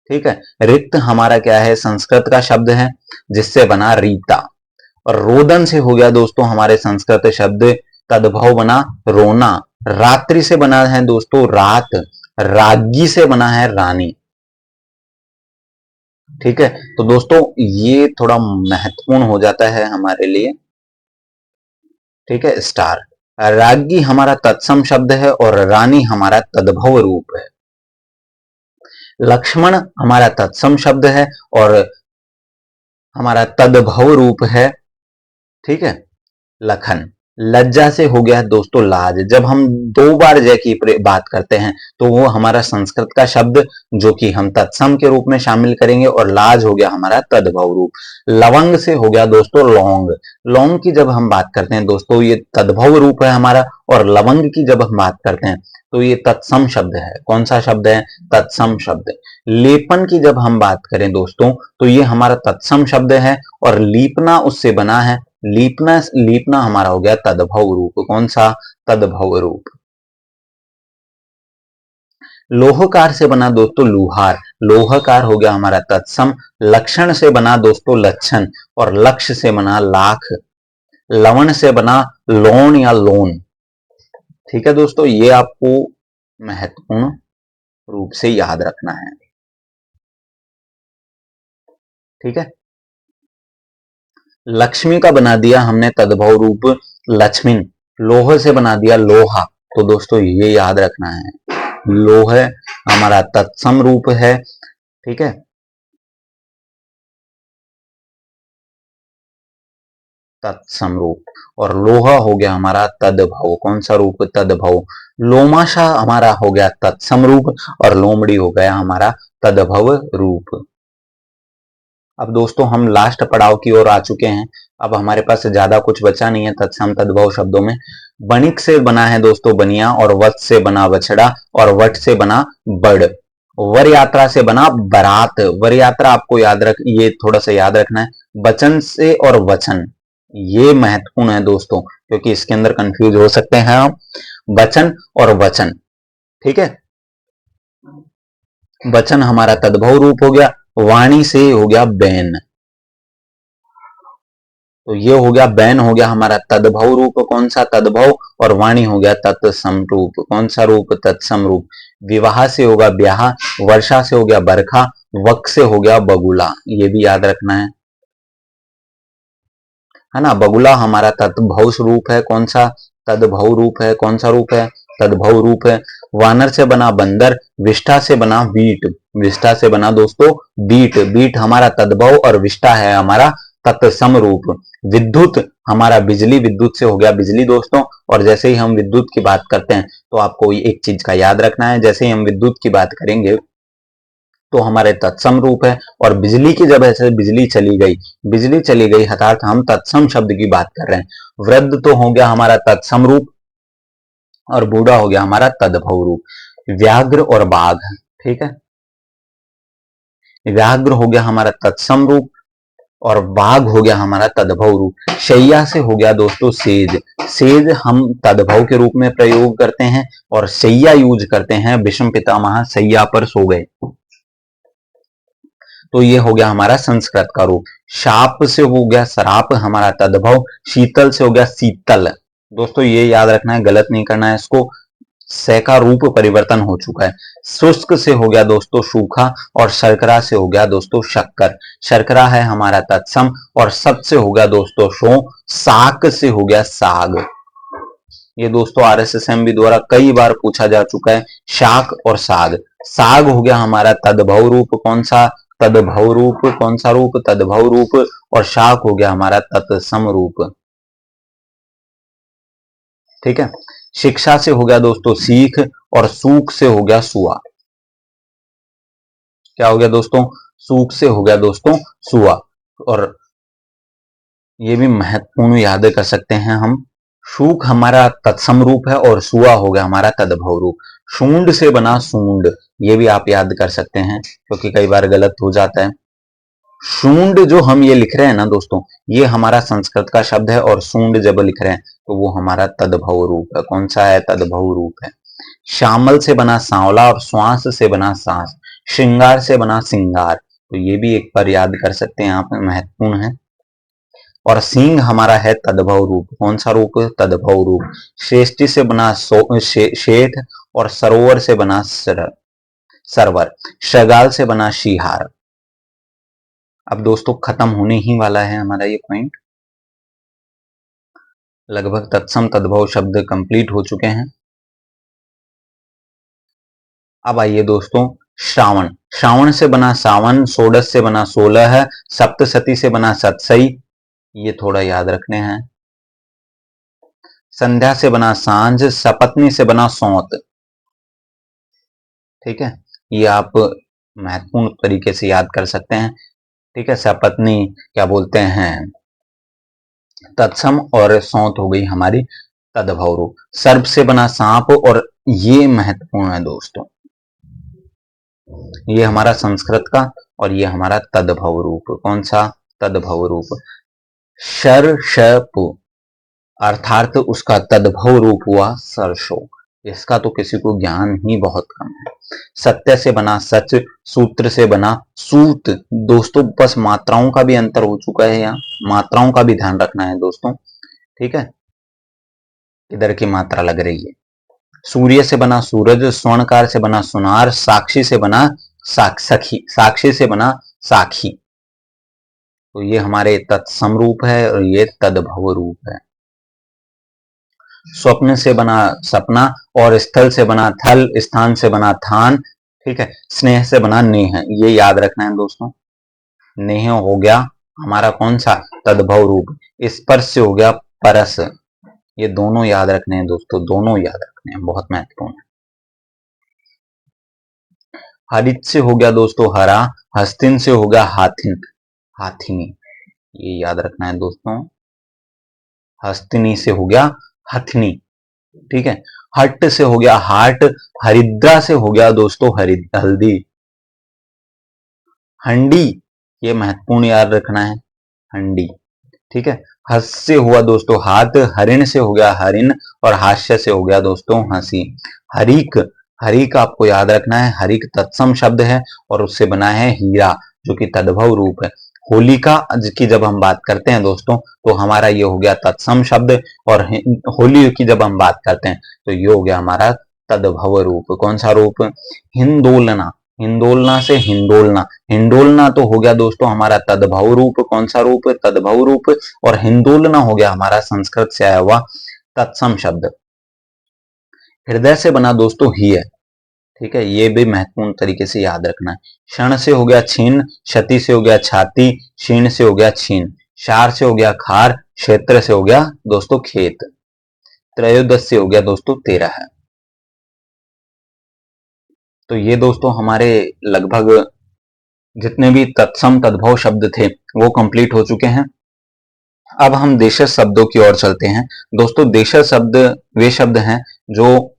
ठीक है, रिक्त हमारा क्या है? संस्कृत का शब्द है, जिससे बना रीता। और रोदन से हो गया दोस्तों हमारे संस्कृत शब्द, तद्भव बना रोना। रात्रि से बना है दोस्तों रात, रागी से बना है रानी। ठीक है, तो दोस्तों ये थोड़ा महत्वपूर्ण हो जाता है हमारे लिए। ठीक है, स्टार। रागी हमारा तत्सम शब्द है, और रानी हमारा तद्भव रूप है। लक्ष्मण हमारा तत्सम शब्द है, और हमारा तद्भव रूप है। ठीक है, लखन। लज्जा से हो गया दोस्तों लाज, जब हम दो बार जय की बात करते हैं तो वो हमारा संस्कृत का शब्द, जो कि हम तत्सम के रूप में शामिल करेंगे, और लाज हो गया हमारा तद्भव रूप। लवंग से हो गया दोस्तों लौंग, लौंग की जब हम बात करते हैं दोस्तों ये तद्भव रूप है हमारा, और लवंग की जब हम बात करते हैं तो ये तत्सम शब्द है। कौन सा शब्द है? तत्सम शब्द। लेपन की जब हम बात करें दोस्तों तो ये हमारा तत्सम शब्द है, और लीपना उससे बना है, लीपना, लीपना हमारा हो गया तद्भव रूप। कौन सा? तद्भव रूप। लोहकार से बना दोस्तों लुहार, लोहकार हो गया हमारा तत्सम। लक्षण से बना दोस्तों लक्षण, और लक्ष्य से बना लाख। लवण से बना लोन या लोन। ठीक है दोस्तों, ये आपको महत्वपूर्ण रूप से याद रखना है। ठीक है, लक्ष्मी का बना दिया हमने तद्भव रूप लक्ष्मिन, लोह से बना दिया लोहा, तो दोस्तों ये याद रखना है, लोह हमारा तत्सम रूप है। ठीक है, तत्सम रूप, और लोहा हो गया हमारा तद्भव। कौन सा रूप? तद्भव। लोमाशा हमारा हो गया तत्सम रूप, और लोमड़ी हो गया हमारा तद्भव रूप। अब दोस्तों हम लास्ट पड़ाव की ओर आ चुके हैं, अब हमारे पास ज्यादा कुछ बचा नहीं है तत्सम तद्भव शब्दों में। बणिक से बना है दोस्तों बनिया, और वत से बना बछड़ा, और वट से बना बड़। वर यात्रा से बना बारात। वर यात्रा आपको ये थोड़ा सा याद रखना है। वचन से और वचन, ये महत्वपूर्ण है दोस्तों, क्योंकि इसके अंदर कंफ्यूज हो सकते हैं हम। वचन और वचन, ठीक है। वचन हमारा तद्भव रूप हो गया, वाणी से हो गया बैन, तो ये हो गया बैन, हो गया हमारा तद्भव रूप। कौन सा? तद्भव। और वाणी हो गया तत्सम रूप। कौन सा रूप? तत्सम रूप। विवाह से होगा ब्याह, वर्षा से हो गया बरखा, वक से हो गया बगुला। ये भी याद रखना है ना। बगुला हमारा तद्भव रूप है। कौन सा? तद्भव रूप है। कौन सा रूप है? तद्भव रूप है। वानर से बना बंदर, विष्ठा से बना बीट। विष्ठा से बना दोस्तों बीट। बीट हमारा तद्भव और विष्ठा है हमारा तत्सम रूप। विद्युत हमारा बिजली, विद्युत से हो गया बिजली दोस्तों। और जैसे ही हम विद्युत की बात करते हैं तो आपको एक चीज का याद रखना है, जैसे ही हम विद्युत की बात करेंगे तो हमारे तत्सम रूप है। और बिजली की जब ऐसे बिजली चली गई अर्थात हम तत्सम शब्द की बात कर रहे हैं। वृद्ध तो हो गया हमारा तत्सम रूप और बूढ़ा हो गया हमारा तद्भव रूप। व्याघ्र और बाघ, ठीक है। व्याघ्र हो गया हमारा तत्सम रूप और बाघ हो गया हमारा तद्भव रूप। शैया से हो गया दोस्तों सेज। सेज हम तद्भव के रूप में प्रयोग करते हैं और शैया यूज करते हैं, विषम पितामह शैया पर सो गए, तो ये हो गया हमारा संस्कृत का रूप। शाप से हो गया शराप, हमारा तद्भव। शीतल से हो गया शीतल। दोस्तों ये याद रखना है, गलत नहीं करना है इसको, से का रूप परिवर्तन हो चुका है। शुष्क से हो गया दोस्तों सूखा और शर्करा से हो गया दोस्तों शक्कर। शर्करा है हमारा तत्सम और सब से हो गया दोस्तों शो। साक से हो गया साग। ये दोस्तों आरएसएसएमबी द्वारा कई बार पूछा जा चुका है, शाक और साग। साग हो गया हमारा तद्भव रूप। कौन सा? तद्भव रूप। कौन सा रूप? तद्भव रूप। और शाक हो गया हमारा तत्सम रूप, ठीक है। शिक्षा से हो गया दोस्तों सीख और सूख से हो गया सुआ। क्या हो गया दोस्तों? सूख से हो गया दोस्तों सुआ। और ये भी महत्वपूर्ण याद कर सकते हैं हम। सूख हमारा तत्सम रूप है और सुआ हो गया हमारा तद्भव रूप। शूंड से बना सूंड, ये भी आप याद कर सकते हैं क्योंकि कई बार गलत हो जाता है। शूंड जो हम ये लिख रहे हैं ना दोस्तों, ये हमारा संस्कृत का शब्द है और सूंड जब लिख रहे हैं तो वो हमारा तद्भव रूप है। कौन सा है? तद्भव रूप है। श्यामल से बना सांवला और श्वास से बना सांस। श्रृंगार से बना सिंगार, तो ये भी एक बार याद कर सकते हैं यहाँ पे, महत्वपूर्ण है। और सिंह हमारा है तद्भव रूप। कौन सा रूप? तद्भव रूप। श्रेष्ठी से बना शेठ और सरोवर से बना सरवर। शगाल से बना शिहार। अब दोस्तों खत्म होने ही वाला है हमारा ये पॉइंट, लगभग तत्सम तद्भव शब्द कंप्लीट हो चुके हैं। अब आइए दोस्तों श्रावण। श्रावण से बना सावन, षोडश से बना 16 है, सप्तशती से बना सतसई, ये थोड़ा याद रखने हैं। संध्या से बना सांझ, सपत्नी से बना सौत, ठीक है। ये आप महत्वपूर्ण तरीके से याद कर सकते हैं, ठीक है। सपत्नी क्या बोलते हैं? तत्सम और सौत हो गई हमारी तद्भव रूप। सर्प से बना सांप और ये महत्वपूर्ण है दोस्तों, ये हमारा संस्कृत का और ये हमारा तद्भव रूप। कौन सा? तद्भव रूप। शरशप अर्थात उसका तद्भव रूप हुआ सरसों। इसका तो किसी को ज्ञान ही बहुत कम है। सत्य से बना सच, सूत्र से बना सूत। दोस्तों बस मात्राओं का भी अंतर हो चुका है, यहाँ मात्राओं का भी ध्यान रखना है दोस्तों, ठीक है। इधर की मात्रा लग रही है। सूर्य से बना सूरज, स्वर्णकार से बना सुनार, साक्षी से बना सखी, साक्षी से बना साखी, तो ये हमारे तत्सम रूप है और ये तद्भव रूप है। स्वप्न से बना सपना और स्थल से बना थल, स्थान से बना थान, ठीक है। स्नेह से बना नेह, ये याद रखना है दोस्तों। नेह हो गया हमारा कौन सा? तद्भव रूप। स्पर्श से हो गया परस, ये दोनों याद रखने हैं दोस्तों, दोनों याद रखने हैं, बहुत महत्वपूर्ण है। हरित से हो गया दोस्तों हरा, हस्तिन से हो गया हाथिन, हाथिनी, ये याद रखना है दोस्तों। हस्तिनी से हो गया हथनी, ठीक है। हट से हो गया हाट, हरिद्रा से हो गया दोस्तों हल्दी। हंडी, ये महत्वपूर्ण याद रखना है, हंडी, ठीक है। हस से हुआ दोस्तों हाथ, हरिण से हो गया हरिन, और हास्य से हो गया दोस्तों हंसी। हरिक, हरिक आपको याद रखना है, हरिक तत्सम शब्द है और उससे बना है हीरा, जो कि तद्भव रूप है। होलिका की जब हम बात करते हैं दोस्तों, तो हमारा ये हो गया तत्सम शब्द, और होली की जब हम बात करते हैं तो ये हो गया हमारा तद्भव रूप। कौन सा रूप? हिंदोलना, हिंदोलना से हिंडोलना, हिंडोलना तो हो गया दोस्तों हमारा तद्भव रूप। कौन सा रूप? तद्भव रूप। और हिंदोलना हो गया हमारा संस्कृत से आया हुआ तत्सम शब्द। हृदय से बना दोस्तों ही है, ठीक है, ये भी महत्वपूर्ण तरीके से याद रखना है। क्षण से हो गया छीन, क्षति से हो गया छाती, क्षीण से हो गया छीन, क्षार से हो गया खार, क्षेत्र से हो गया दोस्तों खेत, त्रयोदश से हो गया दोस्तों 13 है। तो ये दोस्तों हमारे लगभग जितने भी तत्सम तद्भव शब्द थे वो कंप्लीट हो चुके हैं। अब हम देशज शब्दों की ओर चलते हैं। दोस्तों देशज शब्द वे शब्द हैं जो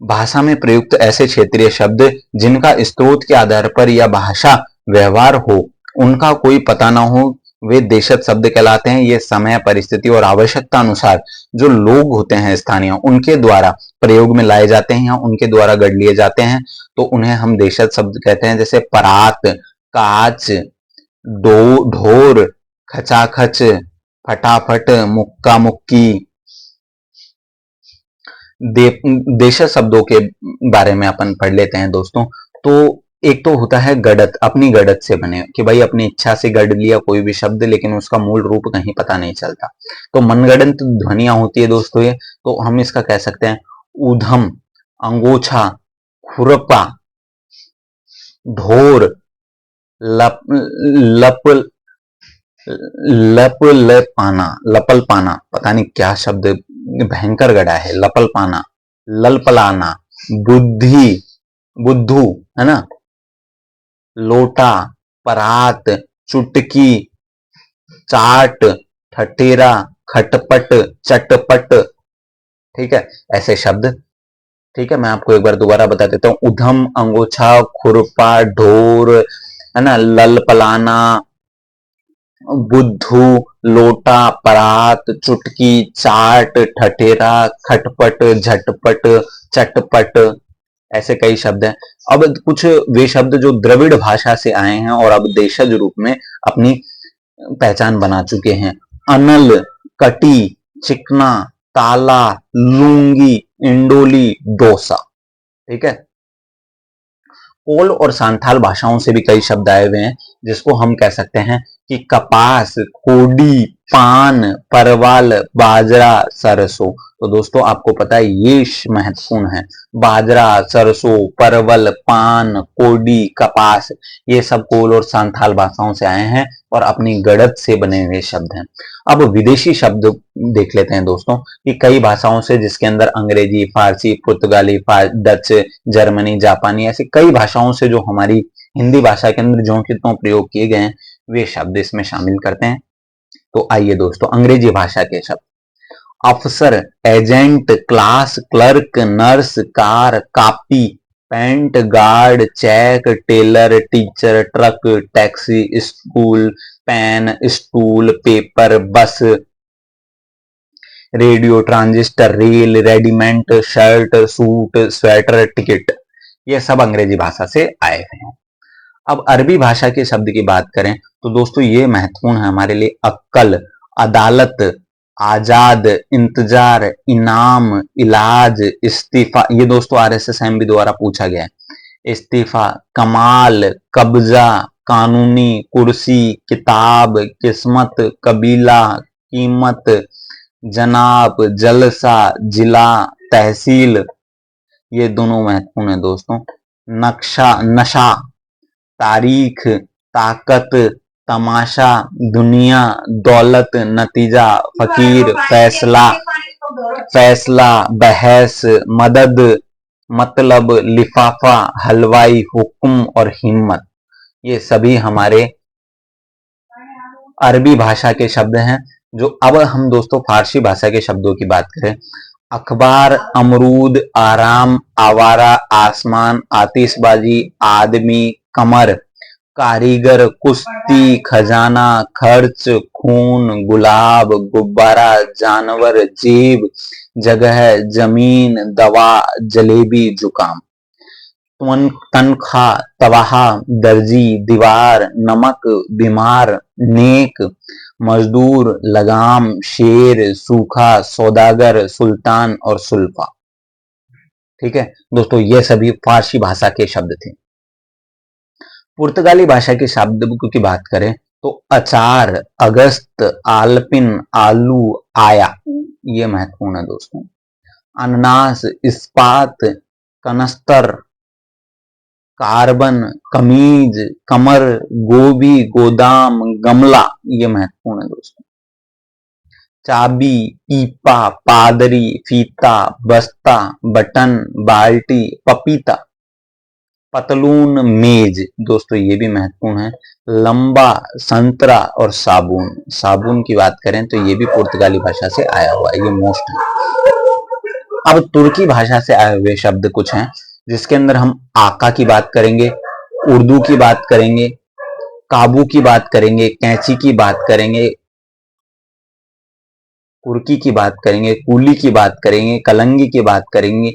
भाषा में प्रयुक्त ऐसे क्षेत्रीय शब्द जिनका स्रोत के आधार पर या भाषा व्यवहार हो उनका कोई पता ना हो, वे देशज शब्द कहलाते हैं। ये समय, परिस्थिति और आवश्यकता अनुसार जो लोग होते हैं स्थानीय, उनके द्वारा प्रयोग में लाए जाते हैं या उनके द्वारा गढ़ लिए जाते हैं, तो उन्हें हम देशज शब्द कहते हैं। जैसे परात, काच, ढोर, खचाखच, फटाफट, मुक्का मुक्की। देशज शब्दों के बारे में अपन पढ़ लेते हैं दोस्तों। तो एक तो होता है गढ़त, अपनी गढ़त से बने, कि भाई अपनी इच्छा से गढ़ लिया कोई भी शब्द, लेकिन उसका मूल रूप कहीं पता नहीं चलता, तो मनगढ़ंत ध्वनियां होती है दोस्तों ये। तो हम इसका कह सकते हैं ऊधम, अंगोछा, खुरपा, ढोर, लप लप लप पाना, लपल पाना, पता नहीं क्या शब्द भयंकर गड़ा है, लपल पाना, ललपलाना, बुद्धि, बुद्धू, है ना, लोटा, परात, चुटकी, चाट, ठठेरा, खटपट, चटपट, ठीक है, ऐसे शब्द। ठीक है, मैं आपको एक बार दोबारा बता देता हूं। उधम, अंगोछा, खुरपा, ढोर, है ना, ललपलाना, बुद्धू, लोटा, परात, चुटकी, चाट, ठठेरा, खटपट, झटपट, चटपट, ऐसे कई शब्द हैं। अब कुछ वे शब्द जो द्रविड़ भाषा से आए हैं और अब देशज रूप में अपनी पहचान बना चुके हैं। अनल, कटी, चिकना, ताला, लुंगी, इंडोली, डोसा, ठीक है। कोल और सांथाल भाषाओं से भी कई शब्द आए हुए हैं, जिसको हम कह सकते हैं कि कपास, कोडी, पान, परवल, बाजरा, सरसों। तो दोस्तों आपको पता है ये महत्वपूर्ण है, बाजरा, सरसों, परवल, पान, कोडी, कपास, ये सब कोल और सांथाल भाषाओं से आए हैं और अपनी गढ़त से बने हुए शब्द हैं। अब विदेशी शब्द देख लेते हैं दोस्तों, कि कई भाषाओं से, जिसके अंदर अंग्रेजी, फारसी, पुर्तगाली, डच, जर्मनी, जापानी, ऐसी कई भाषाओं से जो हमारी हिंदी भाषा के अंदर जो कितनों प्रयोग किए गए हैं, वे शब्द इसमें शामिल करते हैं। तो आइए दोस्तों अंग्रेजी भाषा के शब्द। अफसर, agent, class, clerk, nurse, car, copy, paint, guard, cheque, tailor, teacher, truck, taxi, school, pen, stool, paper, bus, radio, transistor, rail, readymade, shirt, suit, sweater, ticket, ये सब अंग्रेजी भाषा से आए हुए हैं। अब अरबी भाषा के शब्द की बात करें तो दोस्तों ये महत्वपूर्ण है हमारे लिए। अक्कल, अदालत, आजाद, इंतजार, इनाम, इलाज, इस्तीफा, ये दोस्तों RSSMB द्वारा पूछा गया है। इस्तीफा, कमाल, कब्जा, कानूनी, कुर्सी, किताब, किस्मत, कबीला, कीमत, जनाब, जलसा, जिला, तहसील, ये दोनों महत्वपूर्ण है दोस्तों। नक्शा, नशा, तारीख, ताकत, तमाशा, दुनिया, दौलत, नतीजा, फकीर, फैसला, फैसला, बहस, मदद, मतलब, लिफाफा, हलवाई, हुक्म और हिम्मत, ये सभी हमारे अरबी भाषा के शब्द हैं। जो अब हम दोस्तों फारसी भाषा के शब्दों की बात करें, अखबार, अमरूद, आराम, आवारा, आसमान, आतिशबाजी, आदमी, कमर, कारीगर, कुश्ती, खजाना, खर्च, खून, गुलाब, गुब्बारा, जानवर, जेब, जगह, जमीन, दवा, जलेबी, जुकाम। तनख्वाह, तबाहा, दर्जी, दीवार, नमक, बीमार, नेक, मजदूर, लगाम, शेर, सूखा, सौदागर, सुल्तान और सुल्फा। ठीक है दोस्तों, ये सभी फारसी भाषा के शब्द थे। पुर्तगाली भाषा के शब्द की बात करें तो अचार, अगस्त, आलपिन, आलू, आया, ये महत्वपूर्ण है दोस्तों। अनानास, इस्पात, कनस्तर, कार्बन, कमीज, कमर, गोभी, गोदाम, गमला, ये महत्वपूर्ण है दोस्तों। चाबी, पीपा, पादरी, फीता, बस्ता, बटन, बाल्टी, पपीता। पतलून, मेज, दोस्तों ये भी महत्वपूर्ण है। लंबा, संतरा और साबुन। साबुन की बात करें तो ये भी पुर्तगाली भाषा से आया हुआ है, ये मोस्ट है। अब तुर्की भाषा से आए हुए शब्द कुछ हैं, जिसके अंदर हम आका की बात करेंगे, उर्दू की बात करेंगे, काबू की बात करेंगे, कैंची की बात करेंगे, कुर्की की बात करेंगे, कूली की बात करेंगे, कलंगी की बात करेंगे,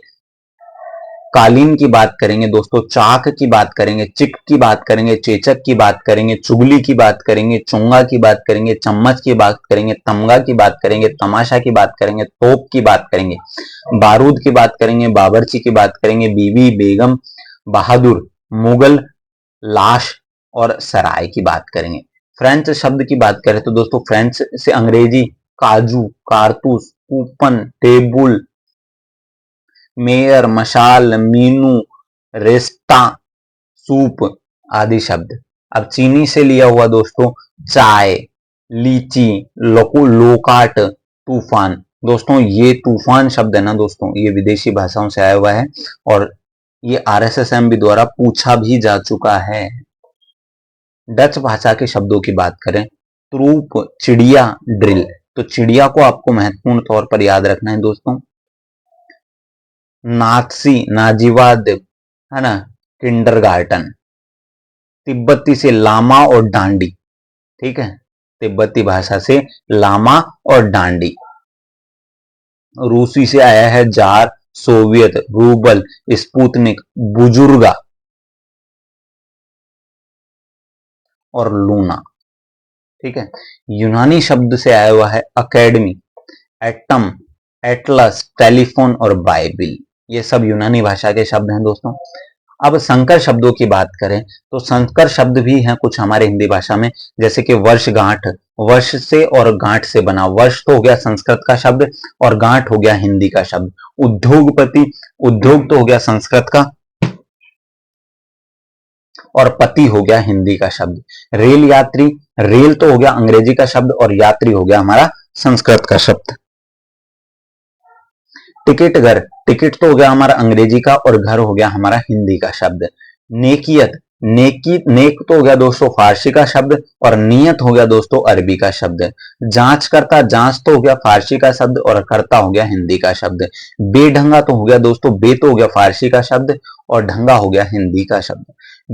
कालीन की बात करेंगे दोस्तों, चाक की बात करेंगे, चिक की बात करेंगे, चेचक की बात करेंगे, चुगली की बात करेंगे, चुंगा की बात करेंगे, चम्मच की बात करेंगे, तमगा की बात करेंगे, तमाशा की बात करेंगे, तोप की बात करेंगे, बारूद की बात करेंगे, बावर्ची की बात करेंगे, बीवी, बेगम, बहादुर, मुगल, लाश और सराय की बात करेंगे। फ्रेंच शब्द की बात करें तो दोस्तों फ्रेंच से अंग्रेजी काजू, कारतूस, कूपन, टेबुल, मेयर, मशाल, मीनू, रेस्ता, सूप आदि शब्द। अब चीनी से लिया हुआ दोस्तों चाय, लीची, लोकाट, तूफान। दोस्तों ये तूफान शब्द है ना दोस्तों, ये विदेशी भाषाओं से आया हुआ है और ये RSSMB द्वारा पूछा भी जा चुका है। डच भाषा के शब्दों की बात करें, ट्रूप, चिड़िया, ड्रिल। तो चिड़िया को आपको महत्वपूर्ण तौर पर याद रखना है दोस्तों। नाथसी, नाजीवाद, है ना, किंडरगार्टन। तिब्बती से लामा और डांडी। ठीक है, तिब्बती भाषा से लामा और डांडी। रूसी से आया है जार, सोवियत, रूबल, स्पुतनिक, बुजुर्गा और लूना। ठीक है, यूनानी शब्द से आया हुआ है अकेडमी, एटम, एटलस, टेलीफोन और बाइबिल। ये सब यूनानी भाषा के शब्द हैं दोस्तों। अब संकर शब्दों की बात करें तो संकर शब्द भी हैं कुछ हमारे हिंदी भाषा में, जैसे कि वर्षगांठ, वर्ष से और गांठ से बना। वर्ष तो हो गया संस्कृत का शब्द और गांठ हो गया हिंदी का शब्द। उद्योगपति, उद्योग तो हो गया संस्कृत का और पति हो गया हिंदी का शब्द। रेल यात्री, रेल तो हो गया अंग्रेजी का शब्द और यात्री हो गया हमारा संस्कृत का शब्द। टिकट घर, टिकट तो हो गया हमारा अंग्रेजी का और घर हो गया हमारा हिंदी का शब्द। नेकियत, नेक तो हो गया दोस्तों फारसी का शब्द और नियत हो गया दोस्तों अरबी का शब्द। जांच करता, जांच तो हो गया फारसी का शब्द और करता हो गया हिंदी का शब्द। बेढंगा तो हो गया दोस्तों, बे तो हो गया फारसी का शब्द और ढंगा हो गया हिंदी का शब्द।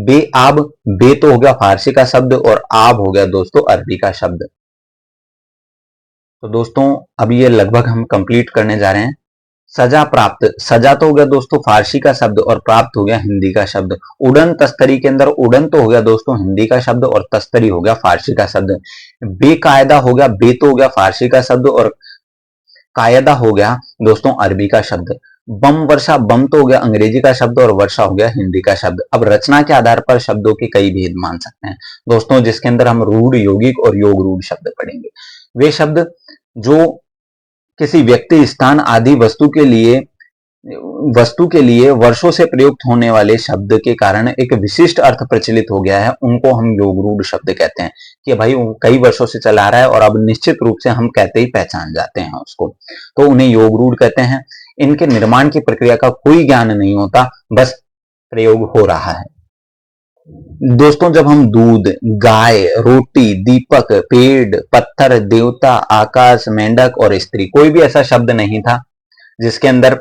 बेआब, बे तो हो गया फारसी का शब्द और आब हो गया दोस्तों अरबी का शब्द। तो दोस्तों अभी ये लगभग हम कंप्लीट करने जा रहे हैं। सजा प्राप्त, सजा तो हो गया दोस्तों फारसी का शब्द और प्राप्त हो गया हिंदी का शब्द। उड़न तस्तरी के अंदर उड़न तो हो गया दोस्तों हिंदी का शब्द और तस्तरी हो गया फारसी का शब्द। बेकायदा हो गया, बे तो हो गया फारसी का शब्द और कायदा हो गया दोस्तों अरबी का शब्द। बम वर्षा, बम तो हो गया अंग्रेजी का शब्द और वर्षा हो गया हिंदी का शब्द। अब रचना के आधार पर शब्दों के कई भेद मान सकते हैं दोस्तों, जिसके अंदर हम रूढ़, यौगिक और योग रूढ़ शब्द पढ़ेंगे। वे शब्द जो किसी व्यक्ति, स्थान आदि वस्तु के लिए वर्षों से प्रयुक्त होने वाले शब्द के कारण एक विशिष्ट अर्थ प्रचलित हो गया है, उनको हम योगरूढ़ शब्द कहते हैं। कि भाई कई वर्षों से चला आ रहा है और अब निश्चित रूप से हम कहते ही पहचान जाते हैं उसको, तो उन्हें योगरूढ़ कहते हैं। इनके निर्माण की प्रक्रिया का कोई ज्ञान नहीं होता, बस प्रयोग हो रहा है। दोस्तों जब हम दूध, गाय, रोटी, दीपक, पेड़, पत्थर, देवता, आकाश, मेंढक और स्त्री, कोई भी ऐसा शब्द नहीं था जिसके अंदर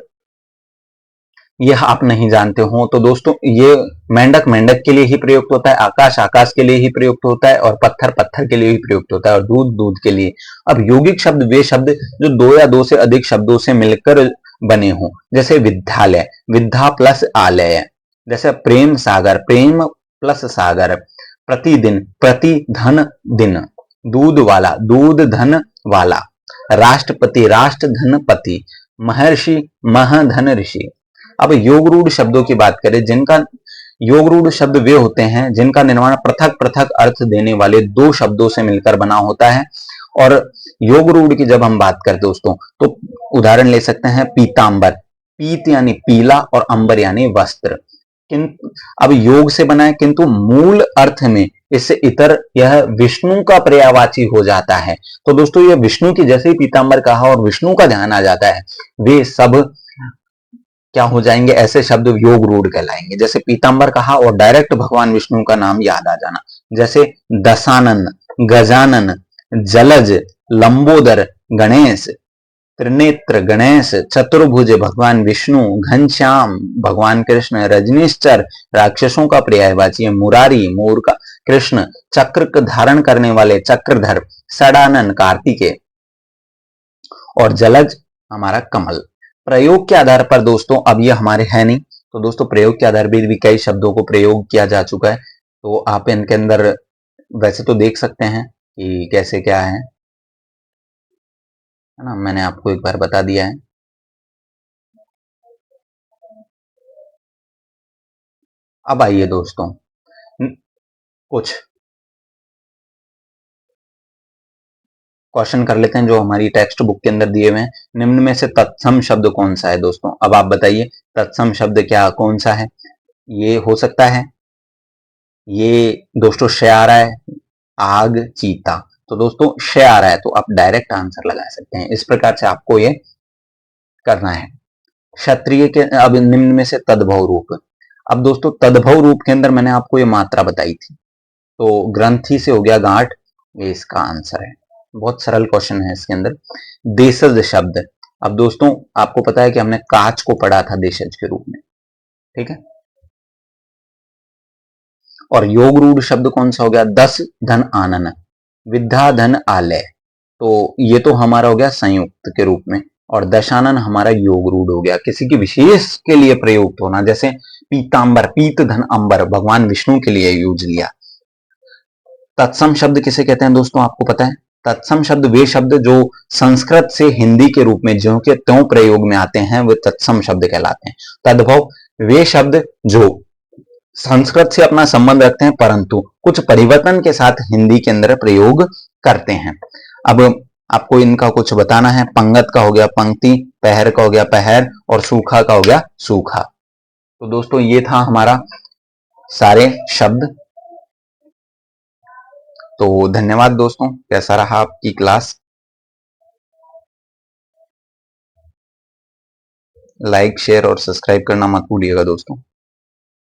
यह आप नहीं जानते हो तो दोस्तों ये मेंढक मेंढक के लिए ही प्रयुक्त होता है, आकाश आकाश के लिए ही प्रयुक्त होता है, और पत्थर पत्थर के लिए ही प्रयुक्त होता है, और दूध दूध के लिए। अब यौगिक शब्द वे शब्द जो दो या दो से अधिक शब्दों से मिलकर बने हों, जैसे विद्यालय, विद्या प्लस आलय, जैसे प्रेम सागर, प्रेम प्लस सागर, प्रतिदिन, प्रति धन दिन, दूध वाला, दूध धन वाला, राष्ट्रपति, राष्ट्र धन पति, महर्षि, मह धन ऋषि। अब योग रूढ़ शब्दों की बात करें, जिनका योग रूढ़ शब्द वे होते हैं जिनका निर्माण पृथक पृथक अर्थ देने वाले दो शब्दों से मिलकर बना होता है। और योग रूढ़ की जब हम बात करते दोस्तों तो उदाहरण ले सकते हैं पीतांबर, पीत यानी पीला और अंबर यानी वस्त्र। किंतु अब योग से बना है किंतु मूल अर्थ में इससे इतर यह विष्णु का पर्यायवाची हो जाता है। तो दोस्तों यह विष्णु की, जैसे ही पीतांबर कहा और विष्णु का ध्यान आ जाता है, वे सब क्या हो जाएंगे, ऐसे शब्द योग रूढ़ कहलाएंगे। जैसे पीतांबर कहा और डायरेक्ट भगवान विष्णु का नाम याद आ जाना, जैसे दशानन, गजानन, जलज, लंबोदर गणेश, त्रिनेत्र गणेश, चतुर्भुज भगवान विष्णु, घनश्याम भगवान कृष्ण, रजनीश्चर राक्षसों का पर्यायवाची, मुरारी मोर का कृष्ण, चक्र धारण करने वाले चक्रधर, षडानन कार्तिकेय, और जलज हमारा कमल। प्रयोग के आधार पर दोस्तों, अब ये हमारे है नहीं, तो दोस्तों प्रयोग के आधार पर भी कई शब्दों को प्रयोग किया जा चुका है, तो आप इनके अंदर वैसे तो देख सकते हैं कि कैसे क्या है ना, मैंने आपको एक बार बता दिया है। अब आइए दोस्तों कुछ क्वेश्चन कर लेते हैं जो हमारी टेक्स्ट बुक के अंदर दिए हुए हैं। निम्न में से तत्सम शब्द कौन सा है दोस्तों? अब आप बताइए तत्सम शब्द क्या कौन सा है? ये हो सकता है, ये दोस्तों श आ रहा है, आग, चीता। तो दोस्तों श आ रहा है तो आप डायरेक्ट आंसर लगा सकते हैं। इस प्रकार से आपको ये करना है। क्षत्रिय के अब निम्न में से तद्भव रूप। अब दोस्तों तद्भव रूप के अंदर मैंने आपको ये मात्रा बताई थी, तो ग्रंथि से हो गया गांठ, ये इसका आंसर है। बहुत सरल क्वेश्चन है इसके अंदर। देशज शब्द, अब दोस्तों आपको पता है कि हमने कांच को पढ़ा था देशज के रूप में, ठीक है। और योग रूढ़ शब्द कौन सा हो गया? दस धन आनन, विद्या धन आलय, तो ये तो हमारा हो गया संयुक्त के रूप में। और दशानन हमारा योग रूढ़ हो गया, किसी की विशेष के लिए प्रयुक्त होना, जैसे पीतांबर, पीत धन अंबर, भगवान विष्णु के लिए यूज लिया। तत्सम शब्द किसे कहते हैं दोस्तों आपको पता है? तत्सम शब्द वे शब्द जो संस्कृत से हिंदी के रूप में ज्यों के त्यों प्रयोग में आते हैं, वे तत्सम शब्द कहलाते हैं। तद्भव वे शब्द जो संस्कृत से अपना संबंध रखते हैं परंतु कुछ परिवर्तन के साथ हिंदी के अंदर प्रयोग करते हैं। अब आपको इनका कुछ बताना है। पंगत का हो गया पंक्ति, पहर का हो गया पहर, और सूखा का हो गया सूखा। तो दोस्तों ये था हमारा सारे शब्द। तो धन्यवाद दोस्तों, कैसा रहा आपकी क्लास? लाइक, शेयर और सब्सक्राइब करना मत भूलिएगा दोस्तों।